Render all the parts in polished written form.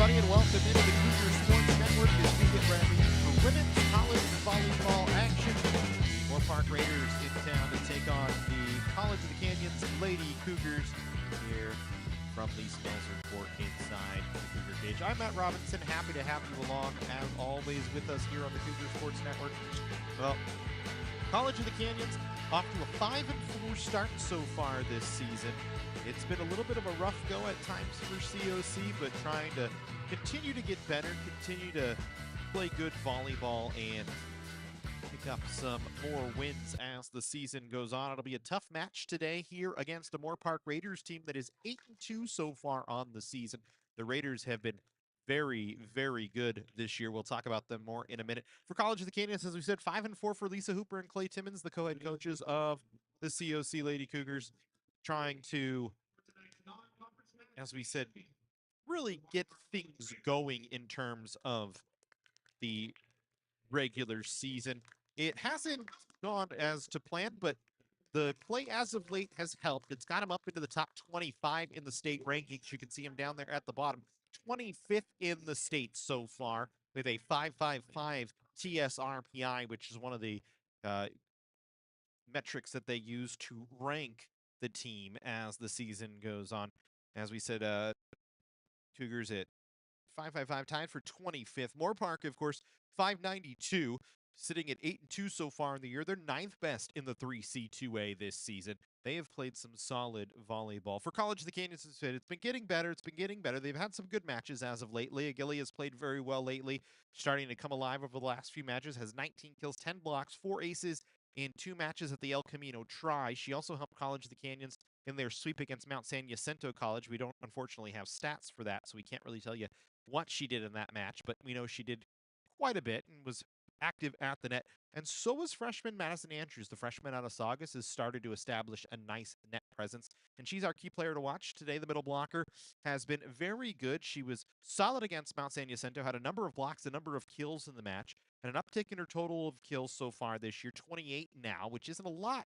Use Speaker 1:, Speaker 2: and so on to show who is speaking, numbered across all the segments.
Speaker 1: everybody, and welcome into the Cougar Sports Network as we get ready for women's college volleyball action. Moorpark Raiders in town to take on the College of the Canyons Lady Cougars here from the Smelser court inside the Cougar cage. I'm Matt Robinson, happy to have you along, as always, with us here on the Cougar Sports Network. Well, College of the Canyons off to a 5-4 start so far this season. It's been a little bit of a rough go at times for COC, but trying to continue to get better, continue to play good volleyball, and pick up some more wins as the season goes on. It'll be a tough match today here against a Moorpark Raiders team that is 8-2 so far on the season. The Raiders have been very, very good this year. We'll talk about them more in a minute. For College of the Canyons, as we said, 5-4 for Lisa Hooper and Clay Timmons, the co-head coaches of the COC Lady Cougars, trying to, as we said, really get things going in terms of the regular season. It hasn't gone as to plan, but the play as of late has helped. It's got him up into the top 25 in the state rankings. You can see him down there at the bottom. 25th in the state so far with a 5.55 TSRPI, which is one of the metrics that they use to rank the team as the season goes on. As we said, Cougars at 5.55, tied for 25th. Moorpark, of course, 592, sitting at 8-2 so far in the year. They're 9th best in the 3C2A this season. They have played some solid volleyball. For College of the Canyons, it's been getting better. It's been getting better. They've had some good matches as of late. Leah Gilly has played very well lately, starting to come alive over the last few matches, has 19 kills, 10 blocks, 4 aces in 2 matches at the El Camino Tri. She also helped College of the Canyons in their sweep against Mount San Jacinto College. We don't, unfortunately, have stats for that, so we can't really tell you what she did in that match, but we know she did quite a bit and was active at the net. And so was freshman Madison Andrews. The freshman out of Saugus has started to establish a nice net presence, and she's our key player to watch today. The middle blocker has been very good. She was solid against Mount San Jacinto, had a number of blocks, a number of kills in the match, and an uptick in her total of kills so far this year, 28 now, which isn't a lot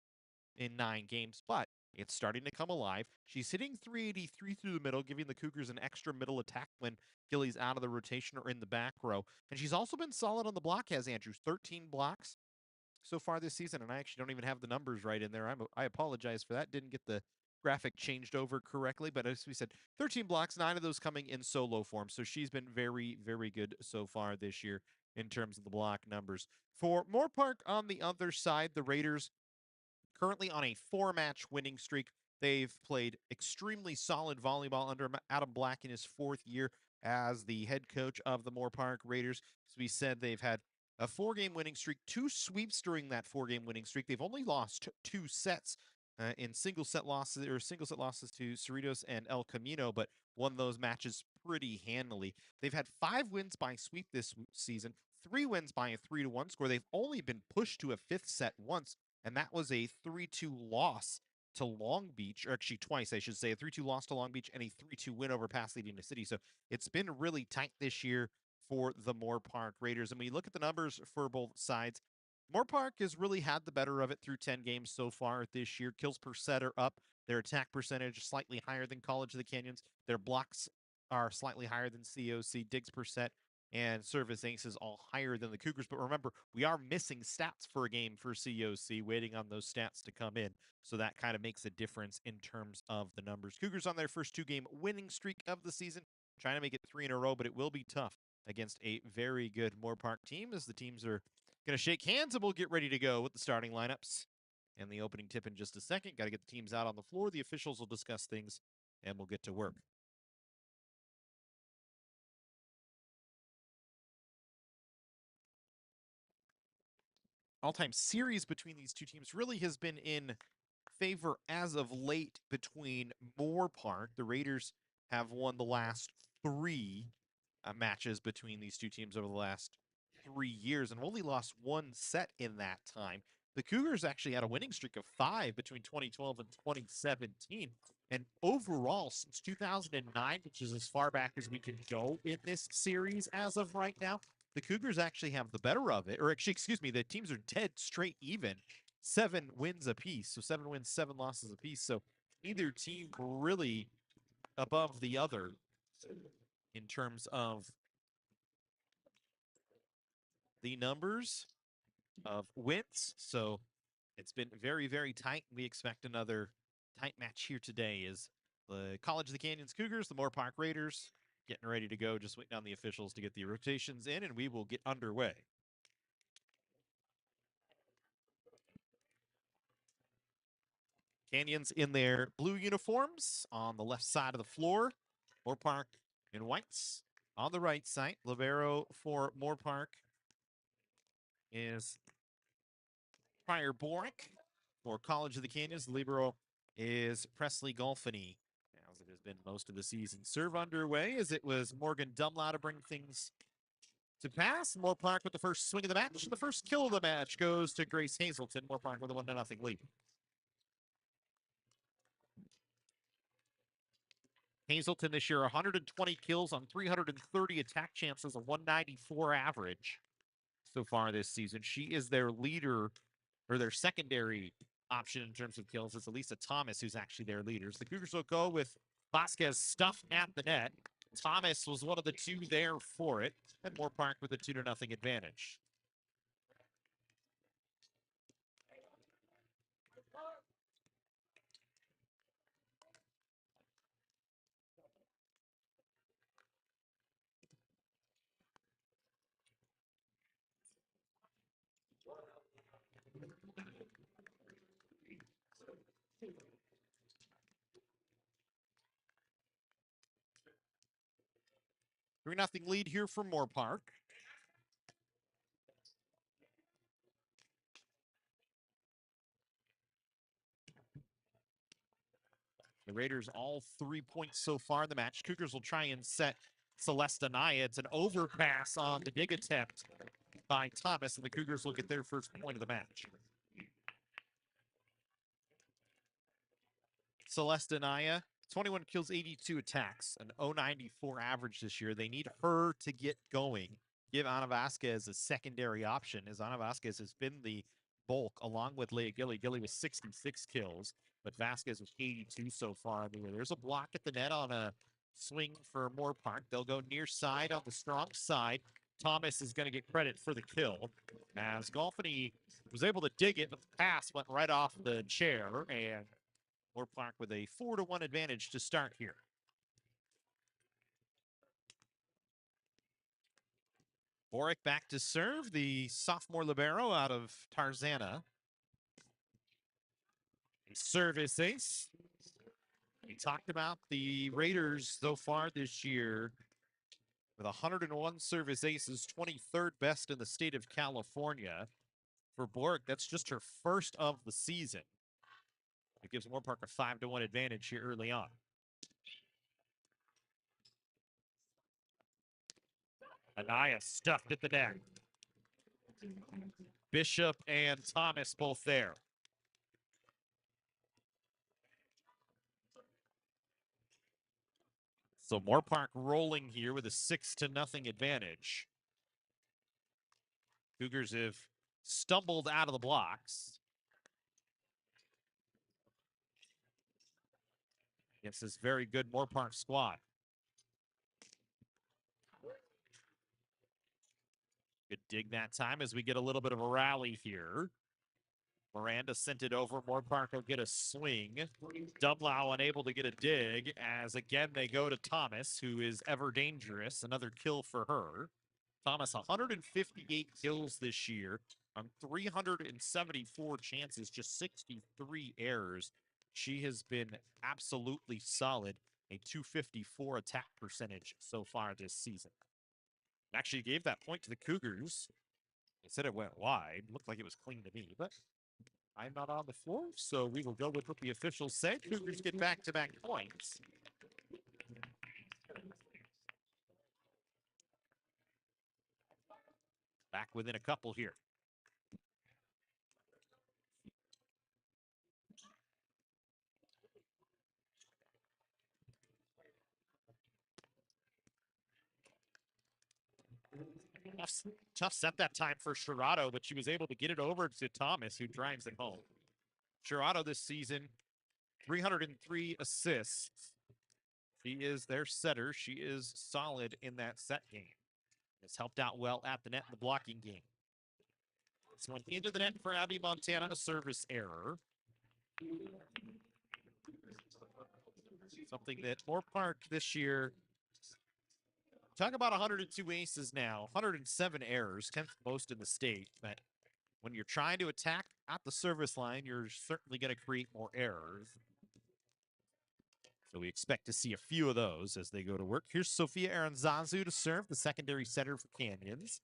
Speaker 1: in 9 games, but it's starting to come alive. She's hitting 383 through the middle, giving the Cougars an extra middle attack when Gilly's out of the rotation or in the back row. And she's also been solid on the block, has Andrews. 13 blocks so far this season, and I actually don't even have the numbers right in there. I apologize for that. Didn't get the graphic changed over correctly, but as we said, 13 blocks, 9 of those coming in solo form. So she's been very, very good so far this year in terms of the block numbers. For Moorpark on the other side, the Raiders currently on a 4-match winning streak. They've played extremely solid volleyball under Adam Black in his 4th year as the head coach of the Moorpark Raiders. As we said, they've had a 4-game winning streak, 2 sweeps during that 4-game winning streak. They've only lost 2 sets in single set losses to Cerritos and El Camino, but won those matches pretty handily. They've had 5 wins by sweep this season, 3 wins by a 3-1 score. They've only been pushed to a 5th set once, and that was a 3-2 loss to Long Beach, or actually twice, I should say. A 3-2 loss to Long Beach and a 3-2 win over Pasadena City. So it's been really tight this year for the Moorpark Raiders. And when you look at the numbers for both sides, Moorpark has really had the better of it through 10 games so far this year. Kills per set are up. Their attack percentage is slightly higher than College of the Canyons. Their blocks are slightly higher than COC. Digs per set and service aces all higher than the Cougars. But remember, we are missing stats for a game for COC, waiting on those stats to come in. So that kind of makes a difference in terms of the numbers. Cougars on their first 2-game winning streak of the season, trying to make it 3 in a row, but it will be tough against a very good Moorpark team, as the teams are going to shake hands, and we'll get ready to go with the starting lineups and the opening tip in just a second. Got to get the teams out on the floor. The officials will discuss things, and we'll get to work. All-time series between these two teams really has been in favor as of late between Moorpark. The Raiders have won the last 3 matches between these two teams over the last 3 years and only lost 1 set in that time. The Cougars actually had a winning streak of 5 between 2012 and 2017. And overall, since 2009, which is as far back as we can go in this series as of right now, the Cougars actually have the better of it. Or actually, excuse me, the teams are dead straight even. 7 wins apiece. So 7 wins, 7 losses apiece. So neither team really above the other in terms of the numbers of wins. So it's been very, very tight. We expect another tight match here today as the College of the Canyons Cougars, the Moorpark Raiders, getting ready to go. Just waiting on the officials to get the rotations in, and we will get underway. Canyons in their blue uniforms on the left side of the floor. Moorpark in whites on the right side. Libero for Moorpark is Pryor Borick. For College of the Canyons, the libero is Presley Golfany, as it has been most of the season. Serve underway as it was Morgan Dumlau to bring things to pass. Moorpark with the first swing of the match. The first kill of the match goes to Grace Hazelton. Moorpark with a 1-0 lead. Hazelton this year, 120 kills on 330 attack chances, a 194 average so far this season. She is their leader, or their secondary option in terms of kills. It's Elisa Thomas who's actually their leaders. The Cougars will go with Vasquez stuffed at the net. Thomas was one of the two there for it, and Moorpark with a 2-0 advantage. Three nothing lead here for Moorpark. The Raiders all 3 points so far in the match. Cougars will try and set Celeste Anaya. It's an overpass on the dig attempt by Thomas, and the Cougars will get their first point of the match. Celeste Anaya, 21 kills, 82 attacks, an 094 average this year. They need her to get going. Give Ana Vasquez a secondary option, as Ana Vasquez has been the bulk along with Leah Gilly. Gilly with 66 kills, but Vasquez with 82 so far. There's a block at the net on a swing for Moorpark. They'll go near side on the strong side. Thomas is going to get credit for the kill, as Golfany was able to dig it, but the pass went right off the chair, and Moorpark with a 4-1 advantage to start here. Borick back to serve, the sophomore libero out of Tarzana. A service ace. We talked about the Raiders so far this year with 101 service aces, 23rd best in the state of California. For Borick, that's just her first of the season. It gives Moorpark a 5-1 advantage here early on. Anaya stuffed at the net. Bishop and Thomas both there. So Moorpark rolling here with a 6-0 advantage. Cougars have stumbled out of the blocks against this very good Moorpark squad. Good dig that time as we get a little bit of a rally here. Miranda sent it over. Moorpark will get a swing. Dumlau unable to get a dig as again they go to Thomas, who is ever dangerous. Another kill for her. Thomas, 158 kills this year on 374 chances, just 63 errors. She has been absolutely solid. A 254 attack percentage so far this season. Actually gave that point to the Cougars. They said it went wide. Looked like it was clean to me, but I'm not on the floor, so we will go with what the officials say. Cougars get back-to-back points. Back within a couple here. Tough set that time for Shirado, but she was able to get it over to Thomas, who drives it home. Shirado this season, 303 assists, She is their setter. She is solid in that set game. Has helped out well at the net in the blocking game. This one into the net for Abby Montana, a service error. Something that Moorpark this year, talk about 102 aces now, 107 errors, 10th most in the state. But when you're trying to attack at the service line, you're certainly going to create more errors. So we expect to see a few of those as they go to work. Here's Sophia Aranzazu to serve, the secondary setter for Canyons.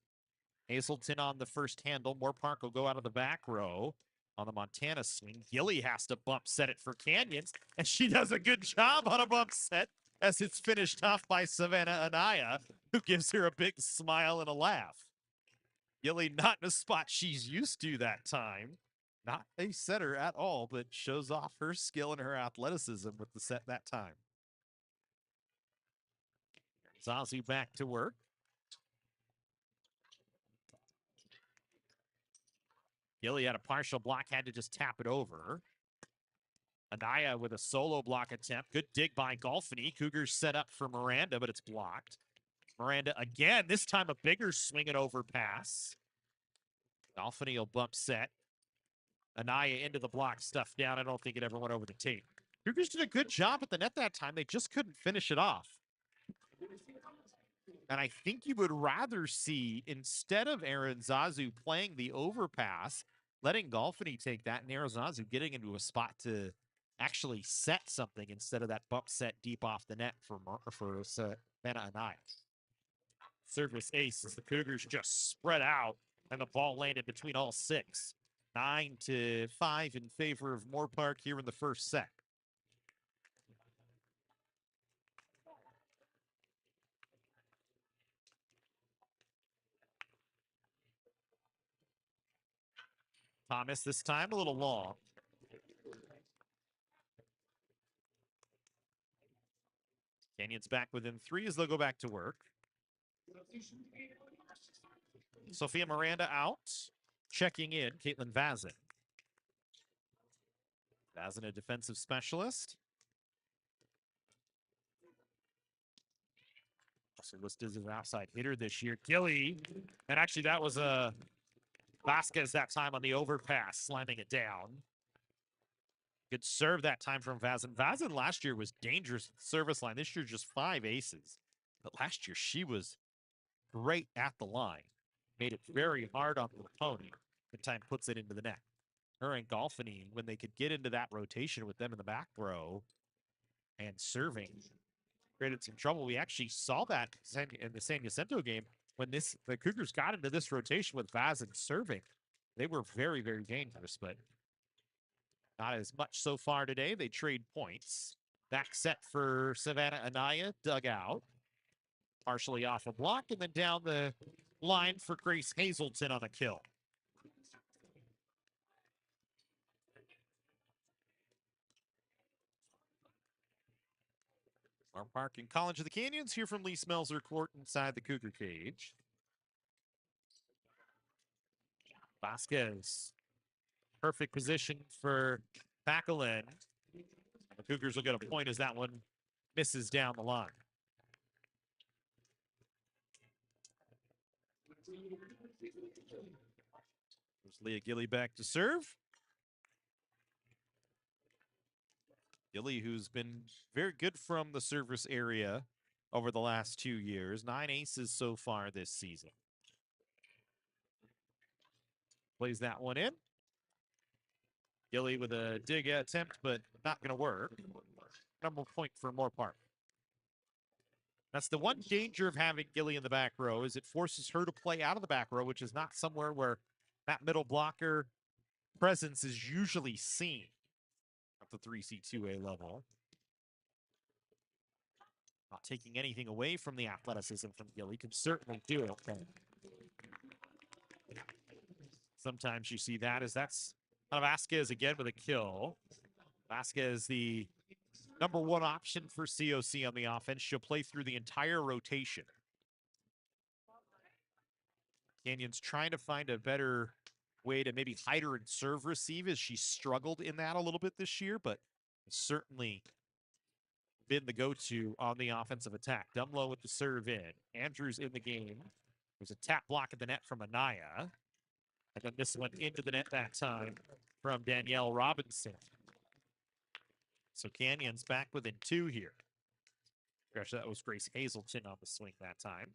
Speaker 1: Hazelton on the first handle. Moorpark will go out of the back row on the Montana swing. Gilly has to bump set it for Canyons, and she does a good job on a bump set as it's finished off by Savannah Anaya, who gives her a big smile and a laugh. Gilly not in a spot she's used to that time. Not a setter at all, but shows off her skill and her athleticism with the set that time. Zazu back to work. Gilly had a partial block, had to just tap it over. Anaya with a solo block attempt. Good dig by Golfini. Cougars set up for Miranda, but it's blocked. Miranda again, this time a bigger swing and over pass. Golfini will bump set. Anaya into the block, stuff down. I don't think it ever went over the tape. Cougars did a good job at the net that time. They just couldn't finish it off. And I think you would rather see, instead of Aranzazu playing the overpass, letting Golfini take that, and Aranzazu getting into a spot to actually set something instead of that bump set deep off the net for Savannah Anaya. Service ace as the Cougars just spread out, and the ball landed between all six. 9-5 in favor of Moorpark here in the first set. Thomas this time a little long. Canyons back within 3 as they'll go back to work. Sophia Miranda out. Checking in, Caitlin Vazin. Vazin, a defensive specialist. Also listed as an outside hitter this year. Gilly, and actually that was a Vasquez that time on the overpass, slamming it down. Good serve that time from Vazin. Vazin last year was dangerous at the service line. This year just 5 aces. But last year she was great at the line. Made it very hard on the opponent. Good time puts it into the net. Her and Golfini, when they could get into that rotation with them in the back row and serving, created some trouble. We actually saw that in the San Jacinto game when the Cougars got into this rotation with Vazin serving. They were very, very dangerous, but not as much so far today. They trade points. Back set for Savannah Anaya, dug out. Partially off a block, and then down the line for Grace Hazelton on the kill. Moorpark and College of the Canyons here from Lee Smelser Court inside the Cougar cage. Vasquez, perfect position for Packalin. The Cougars will get a point as that one misses down the line. There's Leah Gilly back to serve. Gilly, who's been very good from the service area over the last 2 years. 9 aces so far this season. Plays that one in. Gilly with a dig attempt, but not going to work. Number point for Moorpark. That's the one danger of having Gilly in the back row, is it forces her to play out of the back row, which is not somewhere where that middle blocker presence is usually seen at the 3C2A level. Not taking anything away from the athleticism from Gilly, can certainly do it. Sometimes you see that as that's Vasquez again with a kill. Vasquez, the number 1 option for COC on the offense. She'll play through the entire rotation. Canyons trying to find a better way to maybe hide her and serve receive, as she struggled in that a little bit this year, but certainly
Speaker 2: been the go-to on the offensive attack. Dumlow with the serve in. Andrews in the game. There's a tap block at the net from Anaya. And then this went into the net that time from Danielle Robinson. So Canyons back within 2 here. Gosh, that was Grace Hazelton on the swing that time.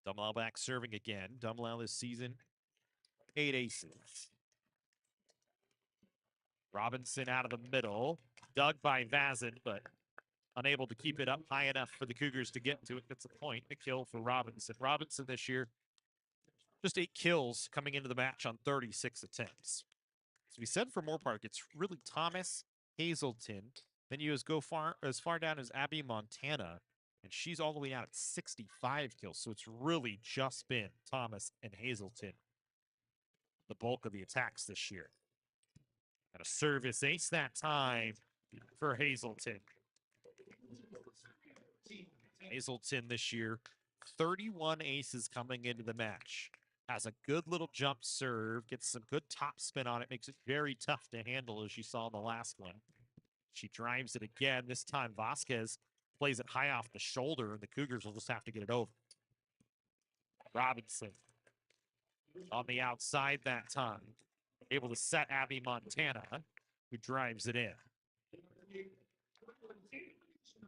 Speaker 2: Dumlow back serving again. Dumlow this season, 8 aces. Robinson out of the middle. Dug by Vazin, but unable to keep it up high enough for the Cougars to get to it. That's a point, a kill for Robinson. Robinson this year, just 8 kills coming into the match on 36 attempts. As we said for Moorpark, it's really Thomas, Hazelton. Then you go as far down as Abby Montana, and she's all the way out at 65 kills. So it's really just been Thomas and Hazelton, the bulk of the attacks this year. And a service ace that time for Hazelton. Hazelton this year, 31 aces coming into the match. Has a good little jump serve, gets some good top spin on it, makes it very tough to handle as you saw in the last one. She drives it again. This time Vasquez plays it high off the shoulder, and the Cougars will just have to get it over. Robinson on the outside that time. Able to set Abby Montana, who drives it in.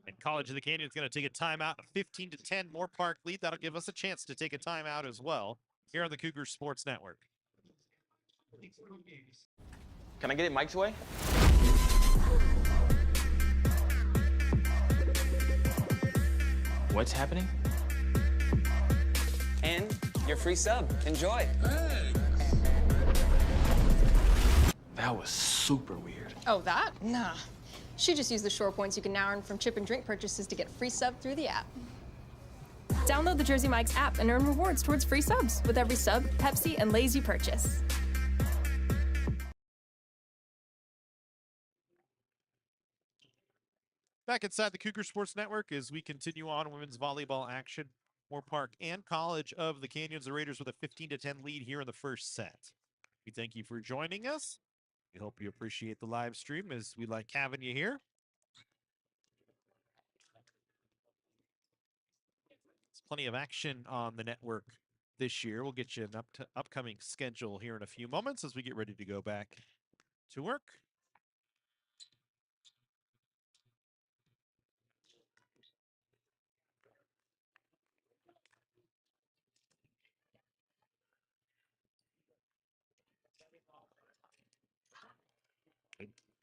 Speaker 2: And College of the Canyon is going to take a timeout. A 15-10 Moorpark lead. That'll give us a chance to take a timeout as well here on the Cougar Sports Network.
Speaker 3: Can I get it Mike's way? What's happening?
Speaker 4: And your free sub. Enjoy.
Speaker 3: That was super weird.
Speaker 5: Oh, that? Nah. She just used the Shore points you can now earn from chip and drink purchases to get free sub through the app. Download the Jersey Mike's app and earn rewards towards free subs with every sub, Pepsi, and Lay's you purchase.
Speaker 1: Back inside the Cougar Sports Network as we continue on women's volleyball action. Moorpark and College of the Canyons, the Raiders with a 15-10 lead here in the first set. We thank you for joining us. We hope you appreciate the live stream as we like having you here. There's plenty of action on the network this year. We'll get you an upcoming schedule here in a few moments as we get ready to go back to work.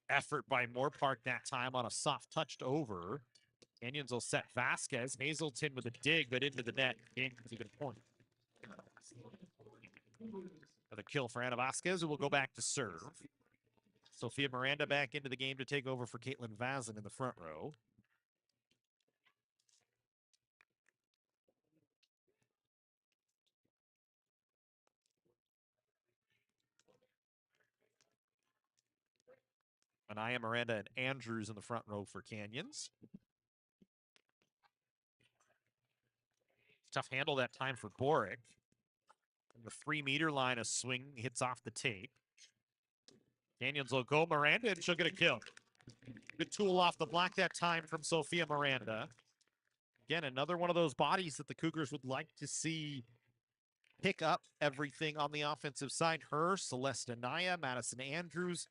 Speaker 1: Effort by Moorpark that time on a soft touched over. Canyons will set Vasquez. Hazelton with a dig, but into the net. Into the point. Another kill for Anna Vasquez, who will go back to serve. Sophia Miranda back into the game to take over for Caitlin Vazin in the front row. Anaya, Miranda, and Andrews in the front row for Canyons. Tough handle that time for Boric. And the 3-meter line, a swing hits off the tape. Canyons will go Miranda, and she'll get a kill. Good tool off the block that time from Sophia Miranda. Again, another one of those bodies that the Cougars would like to see pick up everything on the offensive side. Her, Celeste Anaya, Madison Andrews.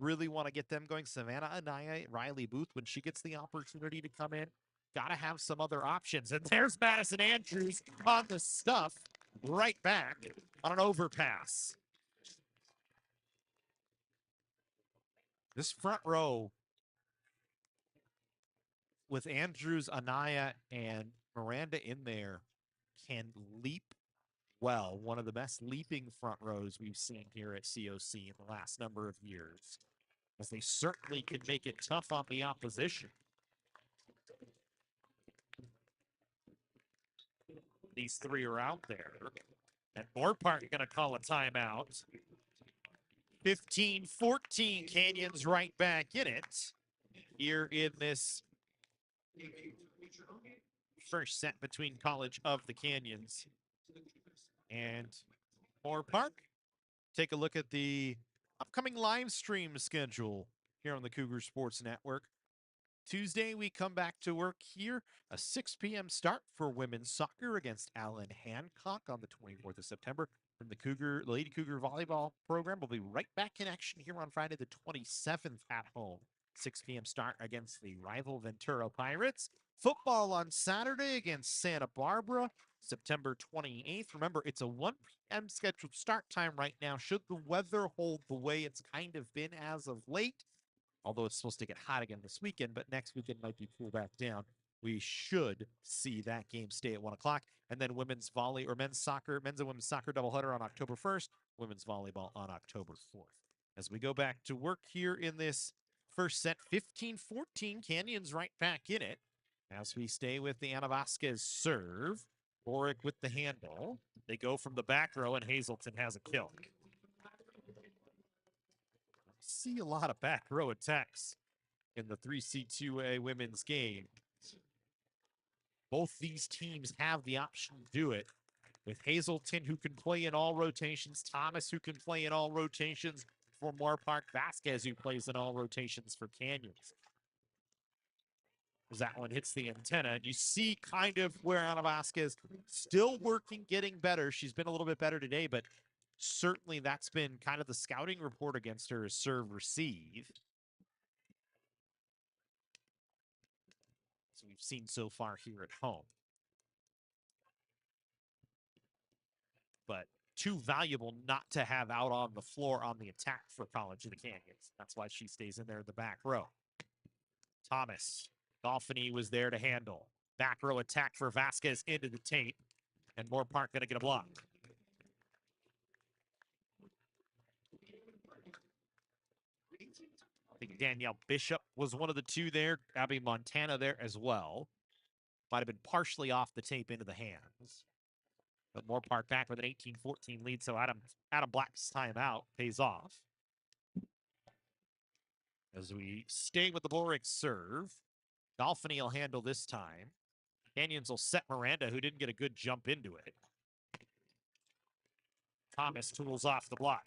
Speaker 1: Really want to get them going. Savannah Anaya, Riley Booth, when she gets the opportunity to come in, got to have some other options. And there's Madison Andrews on the stuff right back on an overpass. This front row with Andrews, Anaya, and Miranda in there can leap well. One of the best leaping front rows we've seen here at COC in the last number of years, as they certainly can make it tough on the opposition. These three are out there. And Moorpark going to call a timeout. 15-14, Canyons right back in it here in this first set between College of the Canyons and Moorpark. Take a look at the upcoming live stream schedule here on the Cougar Sports Network. Tuesday, we come back to work here. A 6 p.m. start for women's soccer against Allen Hancock on the 24th of September. From the Lady Cougar volleyball program, we'll be right back in action here on Friday the 27th at home. 6 p.m. start against the rival Ventura Pirates. Football on Saturday against Santa Barbara, September 28th. Remember, it's a 1 p.m. scheduled start time right now. Should the weather hold the way it's kind of been as of late, although it's supposed to get hot again this weekend, but next weekend might be cool back down. We should see that game stay at 1 o'clock. And then men's and women's soccer doubleheader on October 1st, women's volleyball on October 4th. As we go back to work here in this first set, 15-14, Canyons right back in it. As we stay with the Ana Vasquez serve, Boric with the handle. They go from the back row, and Hazelton has a kill. See a lot of back row attacks in the 3C2A women's game. Both these teams have the option to do it, with Hazelton, who can play in all rotations, Thomas, who can play in all rotations for Moorpark, Vasquez, who plays in all rotations for Canyons. As that one hits the antenna, and you see kind of where Ana Vasquez still working, getting better. She's been a little bit better today, but certainly that's been kind of the scouting report against her, is serve receive. So we've seen so far here at home. But too valuable not to have out on the floor on the attack for College of the Canyons. That's why she stays in there in the back row. Thomas, Golfany was there to handle. Back row attack for Vasquez into the tape, and Moorpark going to get a block. I think Danielle Bishop was one of the two there. Abby Montana there as well. Might have been partially off the tape into the hands. But Moorpark back with an 18-14 lead, so Adam Black's timeout pays off. As we stay with the Boric serve, Golfany will handle this time. Canyons will set Miranda, who didn't get a good jump into it. Thomas tools off the block.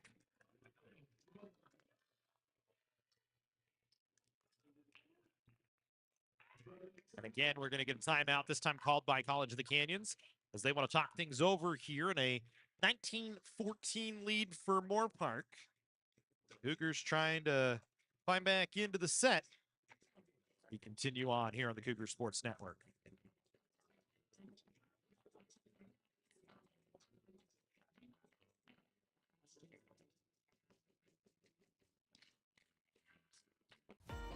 Speaker 1: And again, we're going to get a timeout, this time called by College of the Canyons, as they want to talk things over here in a 19-14 lead for Moorpark. Cougars trying to climb back into the set. We continue on here on the Cougar Sports Network.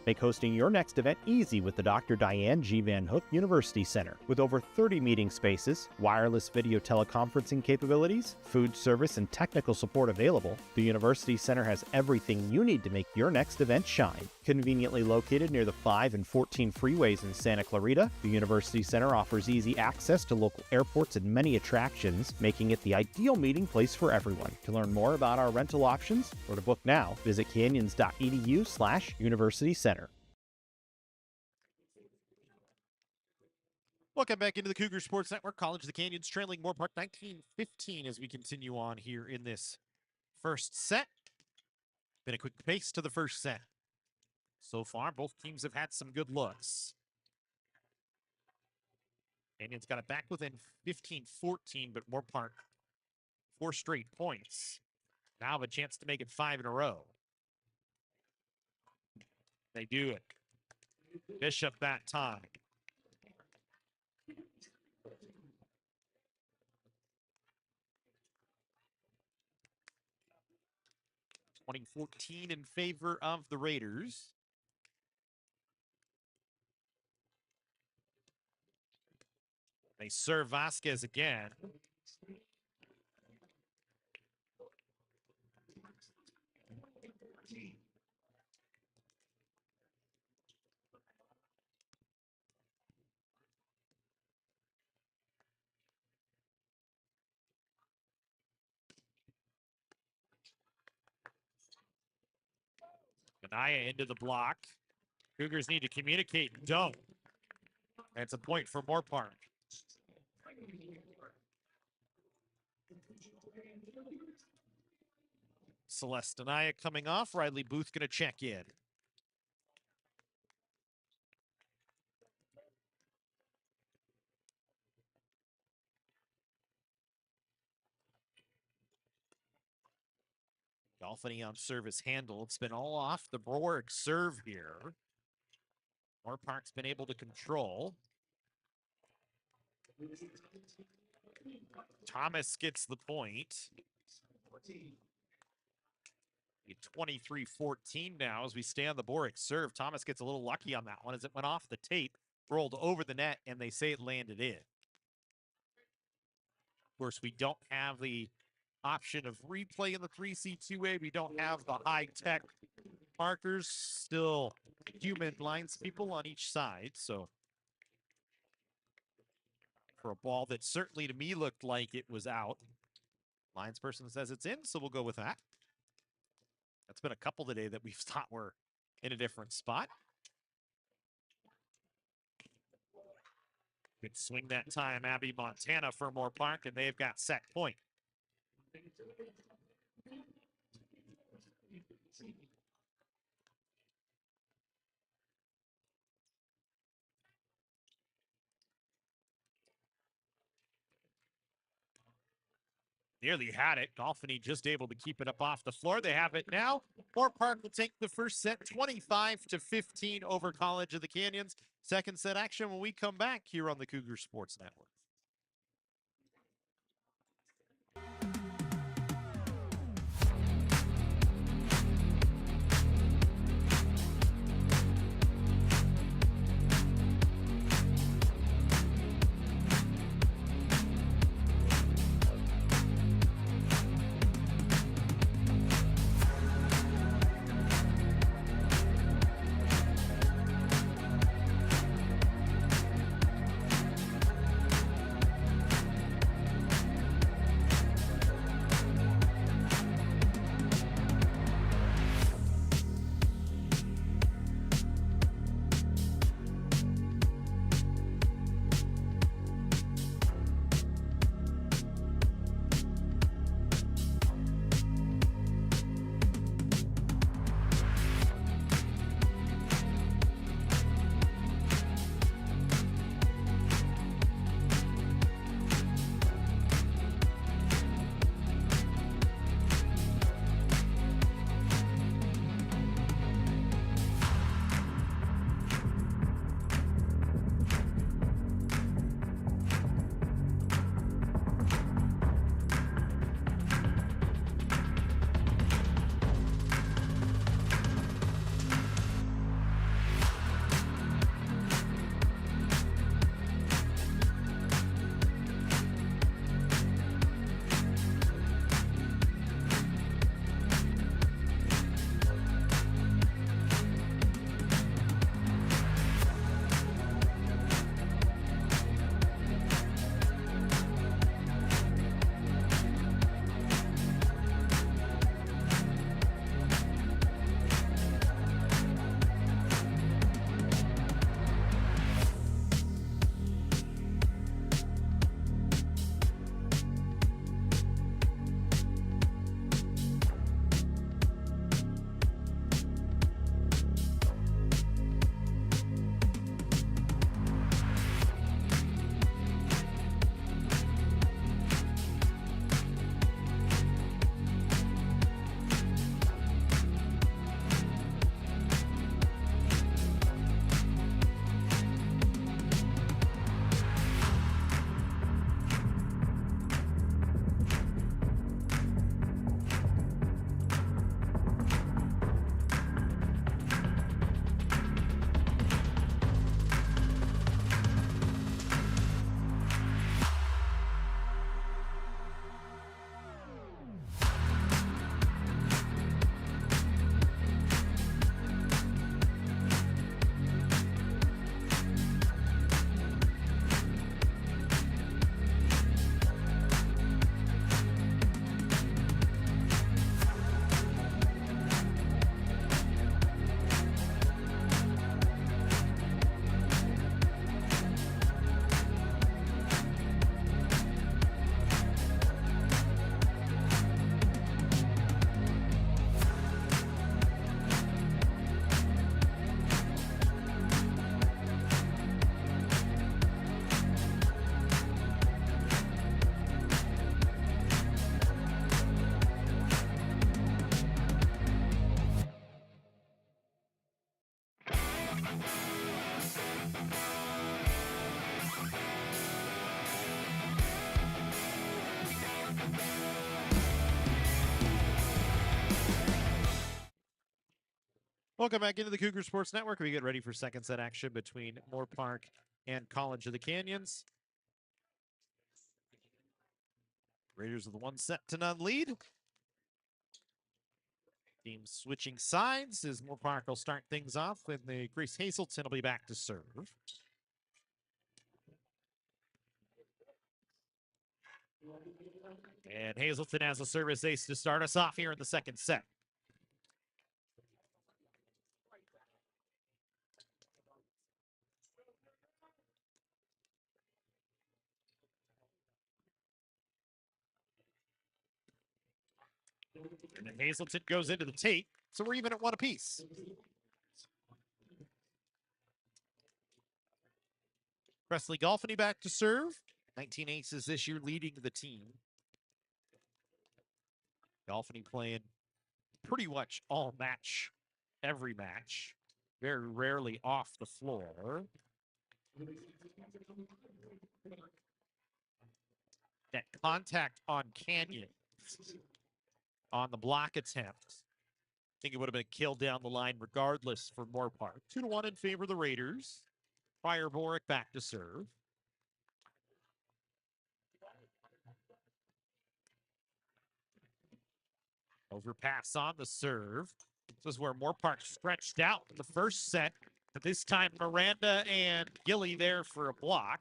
Speaker 6: Make hosting your next event easy with the Dr. Diane G. Van Hook University Center. With over 30 meeting spaces, wireless video teleconferencing capabilities, food service, and technical support available, the University Center has everything you need to make your next event shine. Conveniently located near the 5 and 14 freeways in Santa Clarita, the University Center offers easy access to local airports and many attractions, making it the ideal meeting place for everyone. To learn more about our rental options or to book now, visit canyons.edu/University Center.
Speaker 1: Welcome back into the Cougar Sports Network. College of the Canyons trailing Moorpark 19-15 as we continue on here in this first set. Been a quick pace to the first set. So far, both teams have had some good looks. Canyons got it back within 15-14, but Moorpark 4 straight points. Now have a chance to make it 5 in a row. They do it. Bishop that time. (2014) in favor of the Raiders. They serve Vasquez again. Anaya into the block. Cougars need to communicate. Don't. That's a point for Moorpark. Celeste Anaya coming off. Riley Booth going to check in.
Speaker 2: Golfany on service handle. It's been all off the Warwick serve here. Moorpark's been able to control. Thomas gets the point. 23-14 now as we stay on the Boric serve. Thomas gets a little lucky on that one as it went off the tape, rolled over the net, and they say it landed in. Of course, we don't have the option of replay in the 3C2A. We don't have the high-tech markers. Still human lines people on each side. So for a ball that certainly to me looked like it was out, linesperson says it's in, so we'll go with that. That's been a couple today that we've thought were in a different spot. Good swing that time, Abby Montana for Moorpark, and they've got set point. Nearly had it. Golfany just able to keep it up off the floor. They have it now. Moorpark will take the first set 25-15 over College of the Canyons. Second set action when we come back here on the Cougar Sports Network. Welcome back into the Cougar Sports Network. We get ready for second set action between Moorpark and College of the Canyons. Raiders with a 1-0 lead. Team switching sides as Moorpark will start things off, and the Grace Hazelton will be back to serve. And Hazelton has a service ace to start us off here in the second set. And then Hazelton goes into the tape, so we're even at one apiece. Presley Golfany back to serve. 19 aces this year, leading the team. Golfany playing pretty much all match, every match. Very rarely off the floor. That contact on Canyon on the block attempt. I think it would have been a kill down the line regardless for Moorpark. 2-1 in favor of the Raiders. Pryor Borick back to serve. Overpass on the serve. This is where Moorpark stretched out in the first set. But this time, Miranda and Gilly there for a block.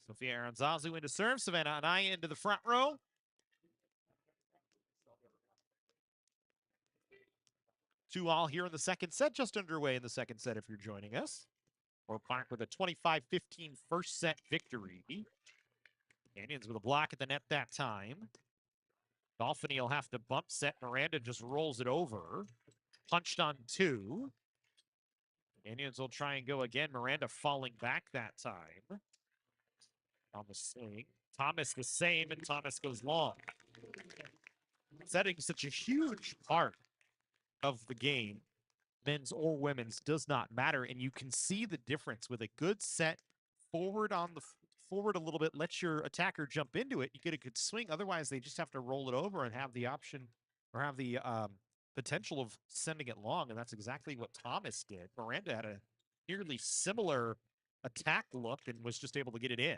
Speaker 2: Sophia Aranzazu into serve. Savannah Anaya into the front row. Two all here in the second set, just underway in the second set if you're joining us. Moorpark with a 25-15 first set victory. Canyons with a block at the net that time. Golfany will have to bump set. Miranda just rolls it over. Punched on two. Canyons will try and go again. Miranda falling back that time. On the swing. Thomas the same, and Thomas goes long. Setting such a huge part of the game, men's or women's, does not matter, and you can see the difference with a good set forward on the forward a little bit, let your attacker jump into it, you get a good swing. Otherwise, they just have to roll it over and have the option or have the potential of sending it long, and that's exactly what Thomas did. Miranda had a nearly similar attack look and was just able to get it in.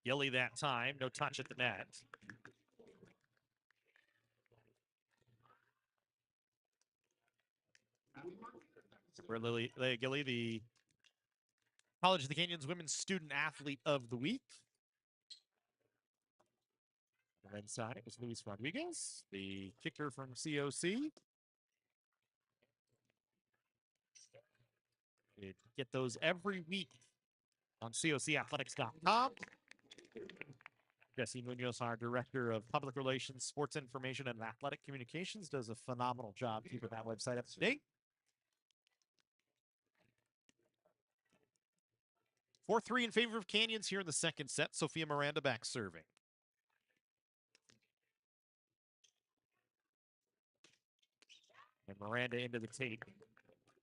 Speaker 2: Gilly that time, no touch at the net. Where Leah Gilly, the College of the Canyons Women's Student Athlete of the Week. On the men's side, it was Luis Rodriguez, the kicker from COC. You get those every week on cocathletics.com. Jesse Munoz, our Director of Public Relations, Sports Information, and Athletic Communications, does a phenomenal job keeping that website up to date. 4-3 in favor of Canyons here in the second set. Sophia Miranda back serving. And Miranda into the tape.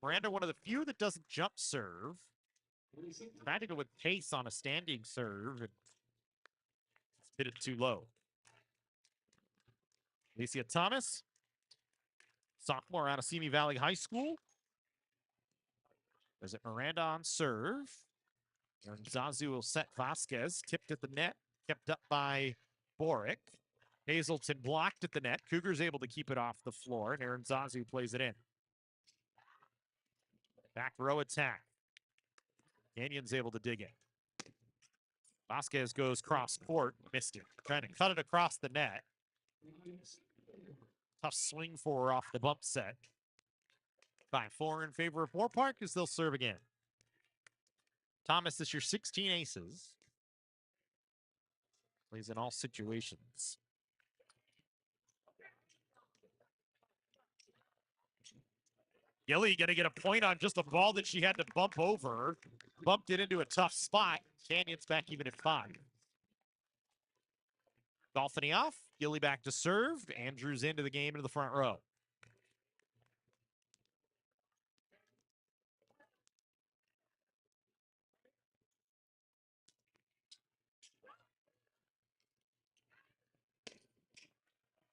Speaker 2: Miranda, one of the few that doesn't jump serve. Tried to go with pace on a standing serve and hit it too low. Alicia Thomas, sophomore out of Simi Valley High School. There's it Miranda on serve. And Zazu will set Vasquez, tipped at the net, kept up by Borick. Hazelton blocked at the net. Cougars able to keep it off the floor, and Aaron Zazu plays it in. Back row attack. Canyon's able to dig it. Vasquez goes cross court, missed it. Trying to cut it across the net. Tough swing for her off the bump set. 5-4 in favor of Moorpark as they'll serve again. Thomas, this year 16 aces. Plays in all situations. Gilly going to get a point on just a ball that she had to bump over. Bumped it into a tough spot. Canyon's back even at 5. Dolphiny off. Gilly back to serve. Andrews into the game into the front row.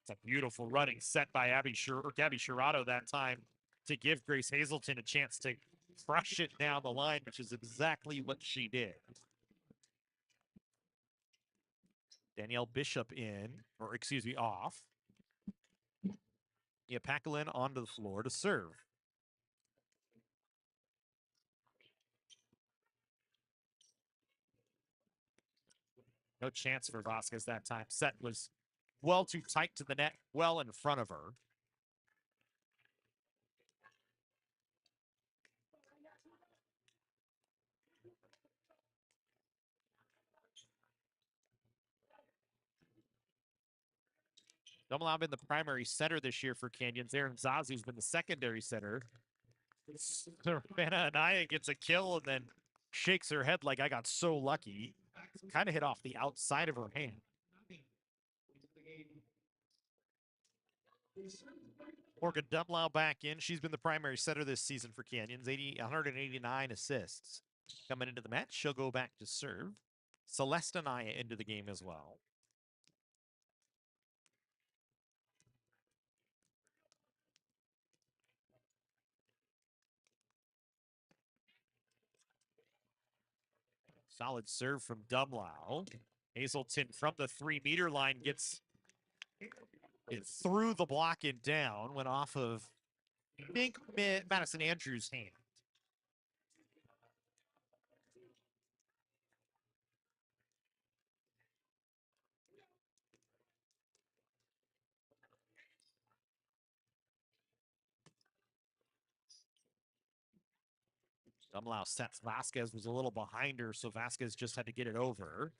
Speaker 2: It's a beautiful running set by Gabby Shirato that time to give Grace Hazelton a chance to crush it down the line, which is exactly what she did. Danielle Bishop off. Yeah, Paquelin onto the floor to serve. No chance for Vasquez that time. Set was well too tight to the net, well in front of her. Dumlau been the primary setter this year for Canyons. Aaron Zazu's been the secondary setter. Savannah Anaya gets a kill and then shakes her head like I got so lucky. Kind of hit off the outside of her hand. Morgan Dumlau back in. She's been the primary setter this season for Canyons. 189 assists. Coming into the match, she'll go back to serve. Celeste Anaya into the game as well. Solid serve from Dumlau. Hazelton from the 3-meter line gets it through the block and down. Went off of, I think, Madison Andrews' hand. Dumlau sets Vasquez, was a little behind her, so Vasquez just had to get it over.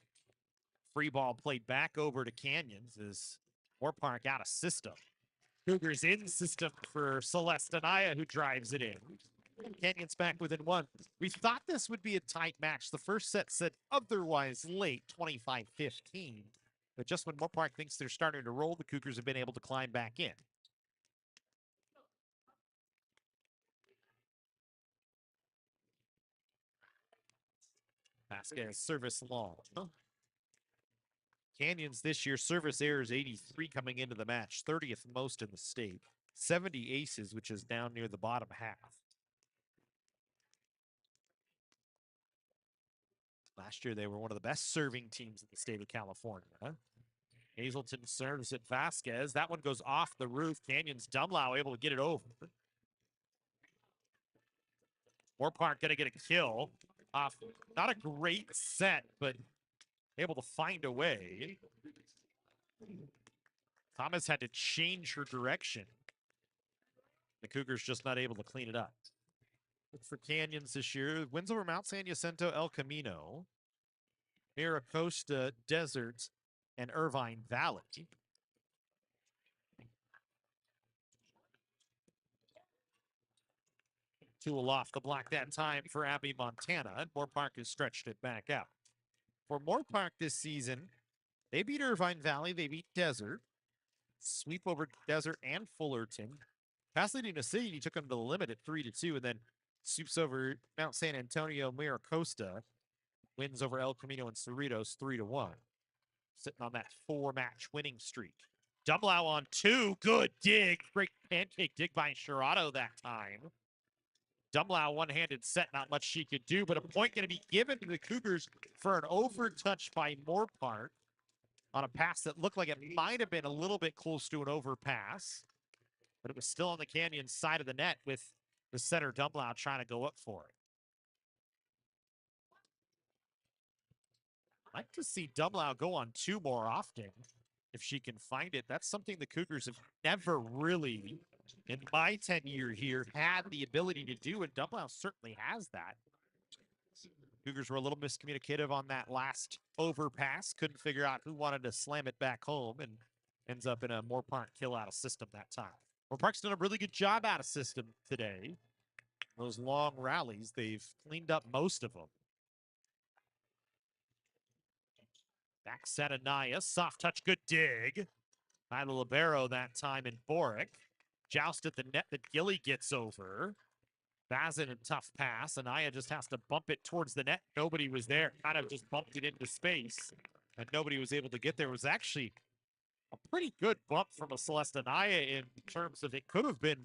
Speaker 2: Free ball played back over to Canyons as Moorpark out of system. Cougars in system for Celeste Anaya, who drives it in. Canyons back within 1. We thought this would be a tight match. The first set said otherwise late, 25-15. But just when Moorpark thinks they're starting to roll, the Cougars have been able to climb back in. Vasquez service long. Canyons this year, service errors 83 coming into the match, 30th most in the state. 70 aces, which is down near the bottom half. Last year, they were one of the best serving teams in the state of California. Hazelton serves at Vasquez. That one goes off the roof. Canyons Dumlau able to get it over. Moorpark going to get a kill off. Not a great set, but able to find a way. Thomas had to change her direction. The Cougars just not able to clean it up. For Canyons this year, wins over Mount San Jacinto, El Camino, Miracosta Desert, and Irvine Valley. Tool off the block that time for Abby Montana, and Moorpark has stretched it back out. For Moorpark this season, they beat Irvine Valley, they beat Desert, sweep over Desert and Fullerton. Pasadena City took them to the limit at 3-2, and then sweeps over Mount San Antonio, Miracosta, wins over El Camino and Cerritos 3-1. Sitting on that 4-match winning streak. Dumlau on 2, good dig. Great pancake dig by Shirato that time. Dumlau one-handed set, not much she could do, but a point going to be given to the Cougars for an overtouch by Moorpark on a pass that looked like it might have been a little bit close to an overpass, but it was still on the Canyon side of the net with the setter Dumlau trying to go up for it. I'd like to see Dumlau go on 2 more often if she can find it. That's something the Cougars have never really, in my tenure here, had the ability to do, and Dumlau certainly has that. Cougars were a little miscommunicative on that last overpass. Couldn't figure out who wanted to slam it back home, and ends up in a Moorpark kill out of system that time. Moorpark's done a really good job out of system today. Those long rallies, they've cleaned up most of them. Back set Anaya, soft touch, good dig. By the libero that time in Boric. Joust at the net that Gilly gets over. Vazin a tough pass. Anaya just has to bump it towards the net. Nobody was there. Kind of just bumped it into space. And nobody was able to get there. It was actually a pretty good bump from a Celeste Anaya in terms of it could have been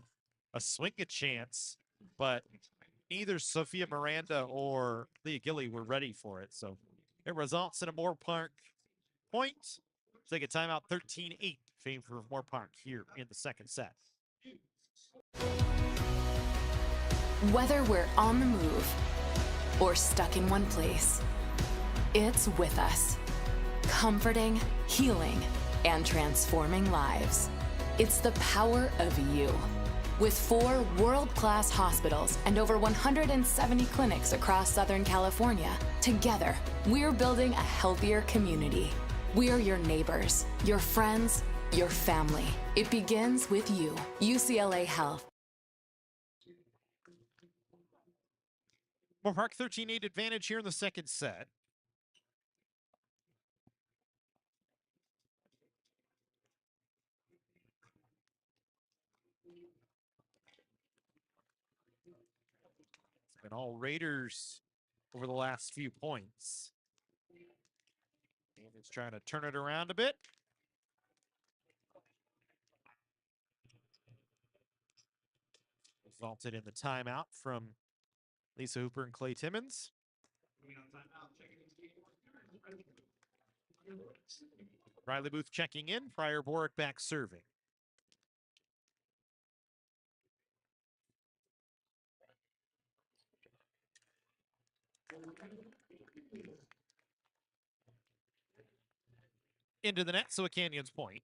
Speaker 2: a swing a chance. But neither Sophia Miranda or Leah Gilly were ready for it. So it results in a Moorpark point. Take a timeout, 13-8, favor for Moorpark here in the second set.
Speaker 7: Whether we're on the move or stuck in one place, it's with us, comforting, healing, and transforming lives. It's the power of you. With 4 world-class hospitals and over 170 clinics across Southern California, together, we're building a healthier community. We're your neighbors, your friends, your family. It begins with you. UCLA Health.
Speaker 2: Moorpark 13-8 advantage here in the second set. It's been all Raiders over the last few points. And it's trying to turn it around a bit. Resulted in the timeout from Lisa Hooper and Clay Timmons. Riley Booth checking in. Pryor Boric back serving. Into the net, so a Canyons point.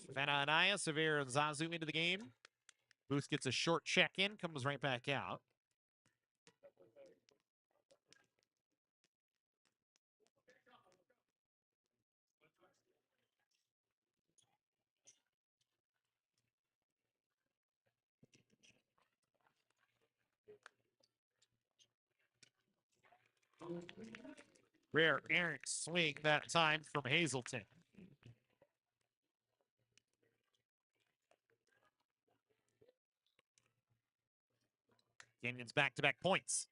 Speaker 2: Savannah Anaya, Severa and Zazu into the game. Booth gets a short check in, comes right back out. Rare errant swing that time from Hazelton. Canyons back-to-back points.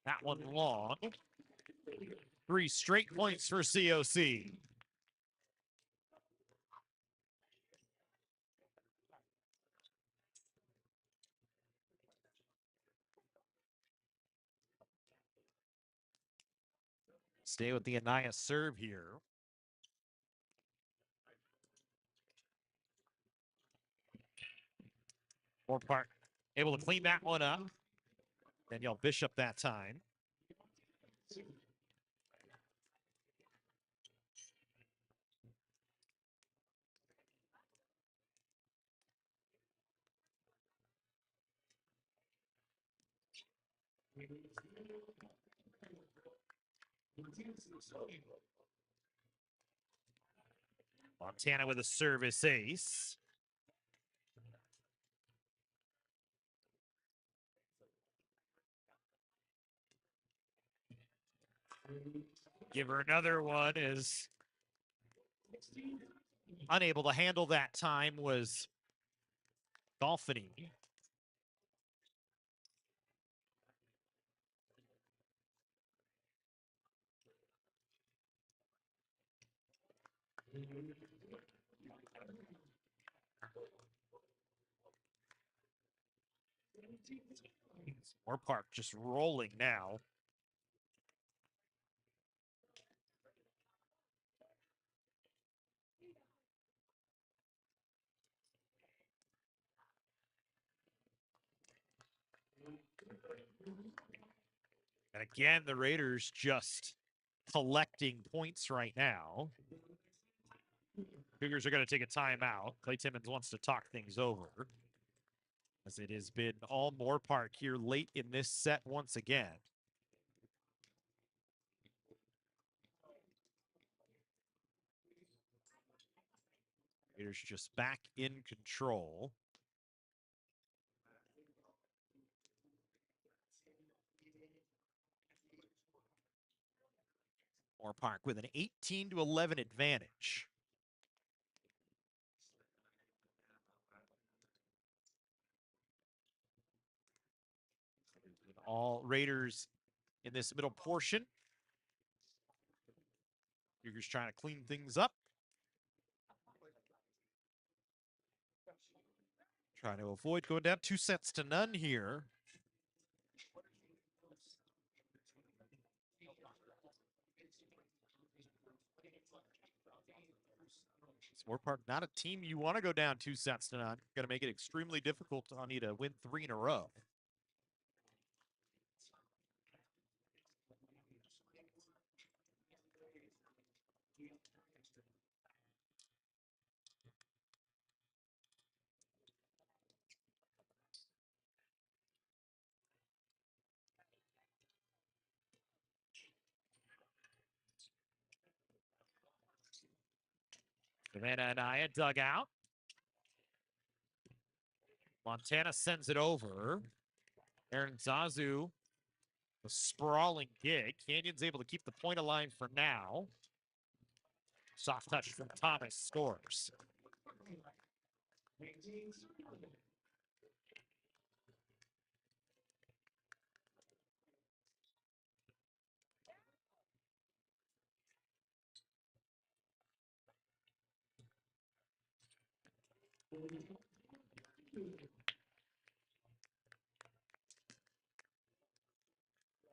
Speaker 2: That one long. 3 straight points for COC. Stay with the Anaya serve here. Moorpark able to clean that one up. Danielle Bishop that time. Montana with a service ace. Give her another one. Is unable to handle that time was Golfini. Moorpark just rolling now. And again, the Raiders just collecting points right now. Cougars are going to take a timeout. Clay Timmons wants to talk things over, as it has been all Moorpark here late in this set once again. Raiders just back in control. Moorpark with an 18-11 advantage. All Raiders in this middle portion. Cougars trying to clean things up. Trying to avoid going down 2-0 here. Moorpark, not a team you want to go down 2-0. Going to make it extremely difficult on you to win 3 in a row. Savannah and Aya dug out. Montana sends it over. Aaron Zazu, a sprawling gig. Canyon's able to keep the point alive for now. Soft touch from Thomas scores.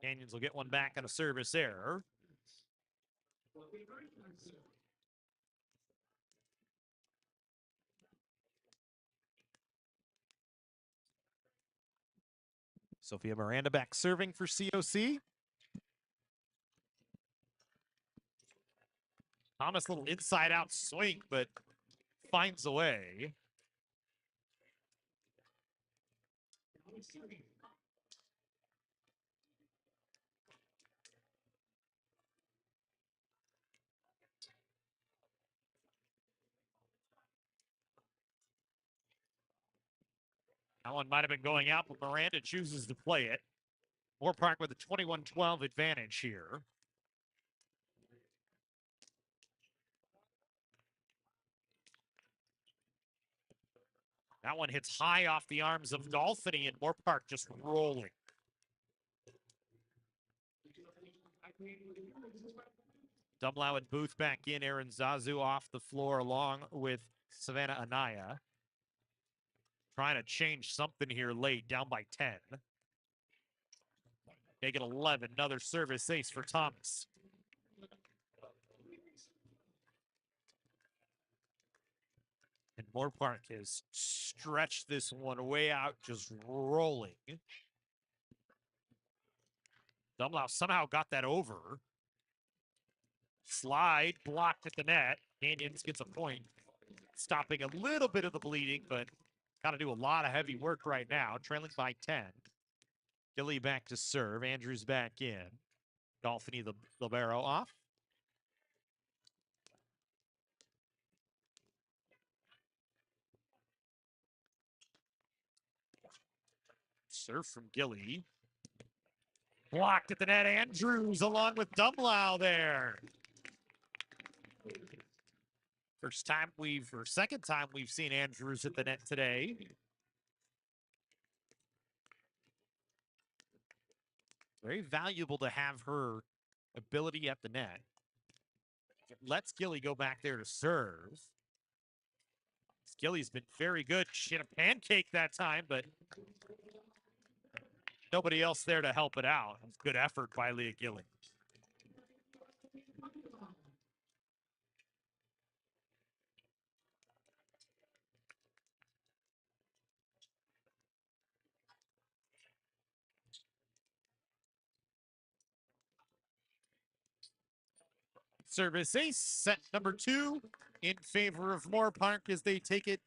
Speaker 2: Canyons will get one back on a service error. Sophia Miranda back serving for COC. Thomas, little inside-out swing, but finds a way. That one might have been going out, but Miranda chooses to play it. Moorpark with a 21-12 advantage here. That one hits high off the arms of Dolphiny, and Moorpark just rolling. Dumlau and Booth back in. Aaron Zazu off the floor along with Savannah Anaya. Trying to change something here late, down by 10. Make it 11. Another service ace for Thomas. And Moorpark has stretched this one way out, just rolling. Dumlau somehow got that over. Slide blocked at the net. Canyons gets a point, stopping a little bit of the bleeding, but got to do a lot of heavy work right now. Trailing by 10. Gilly back to serve. Andrews back in. Dolphiny the libero off. Serve from Gilly. Blocked at the net. Andrews along with Dumlau there. Second time we've seen Andrews at the net today. Very valuable to have her ability at the net. It lets Gilly go back there to serve. Gilly's been very good. She hit a pancake that time, but nobody else there to help it out. Good effort by Leah Gilly. Service ace, set number 2 in favor of Moorpark as they take it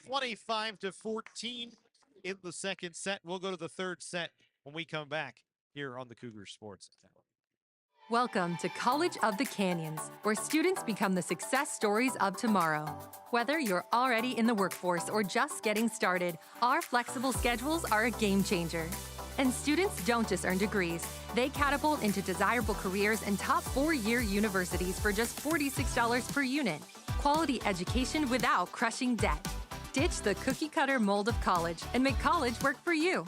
Speaker 2: 25-14 in the second set. We'll go to the third set when we come back here on the Cougar Sports Network.
Speaker 8: Welcome to College of the Canyons, where students become the success stories of tomorrow. Whether you're already in the workforce or just getting started, our flexible schedules are a game changer. And students don't just earn degrees. They catapult into desirable careers in top 4-year universities for just $46 per unit. Quality education without crushing debt. Ditch the cookie-cutter mold of college and make college work for you.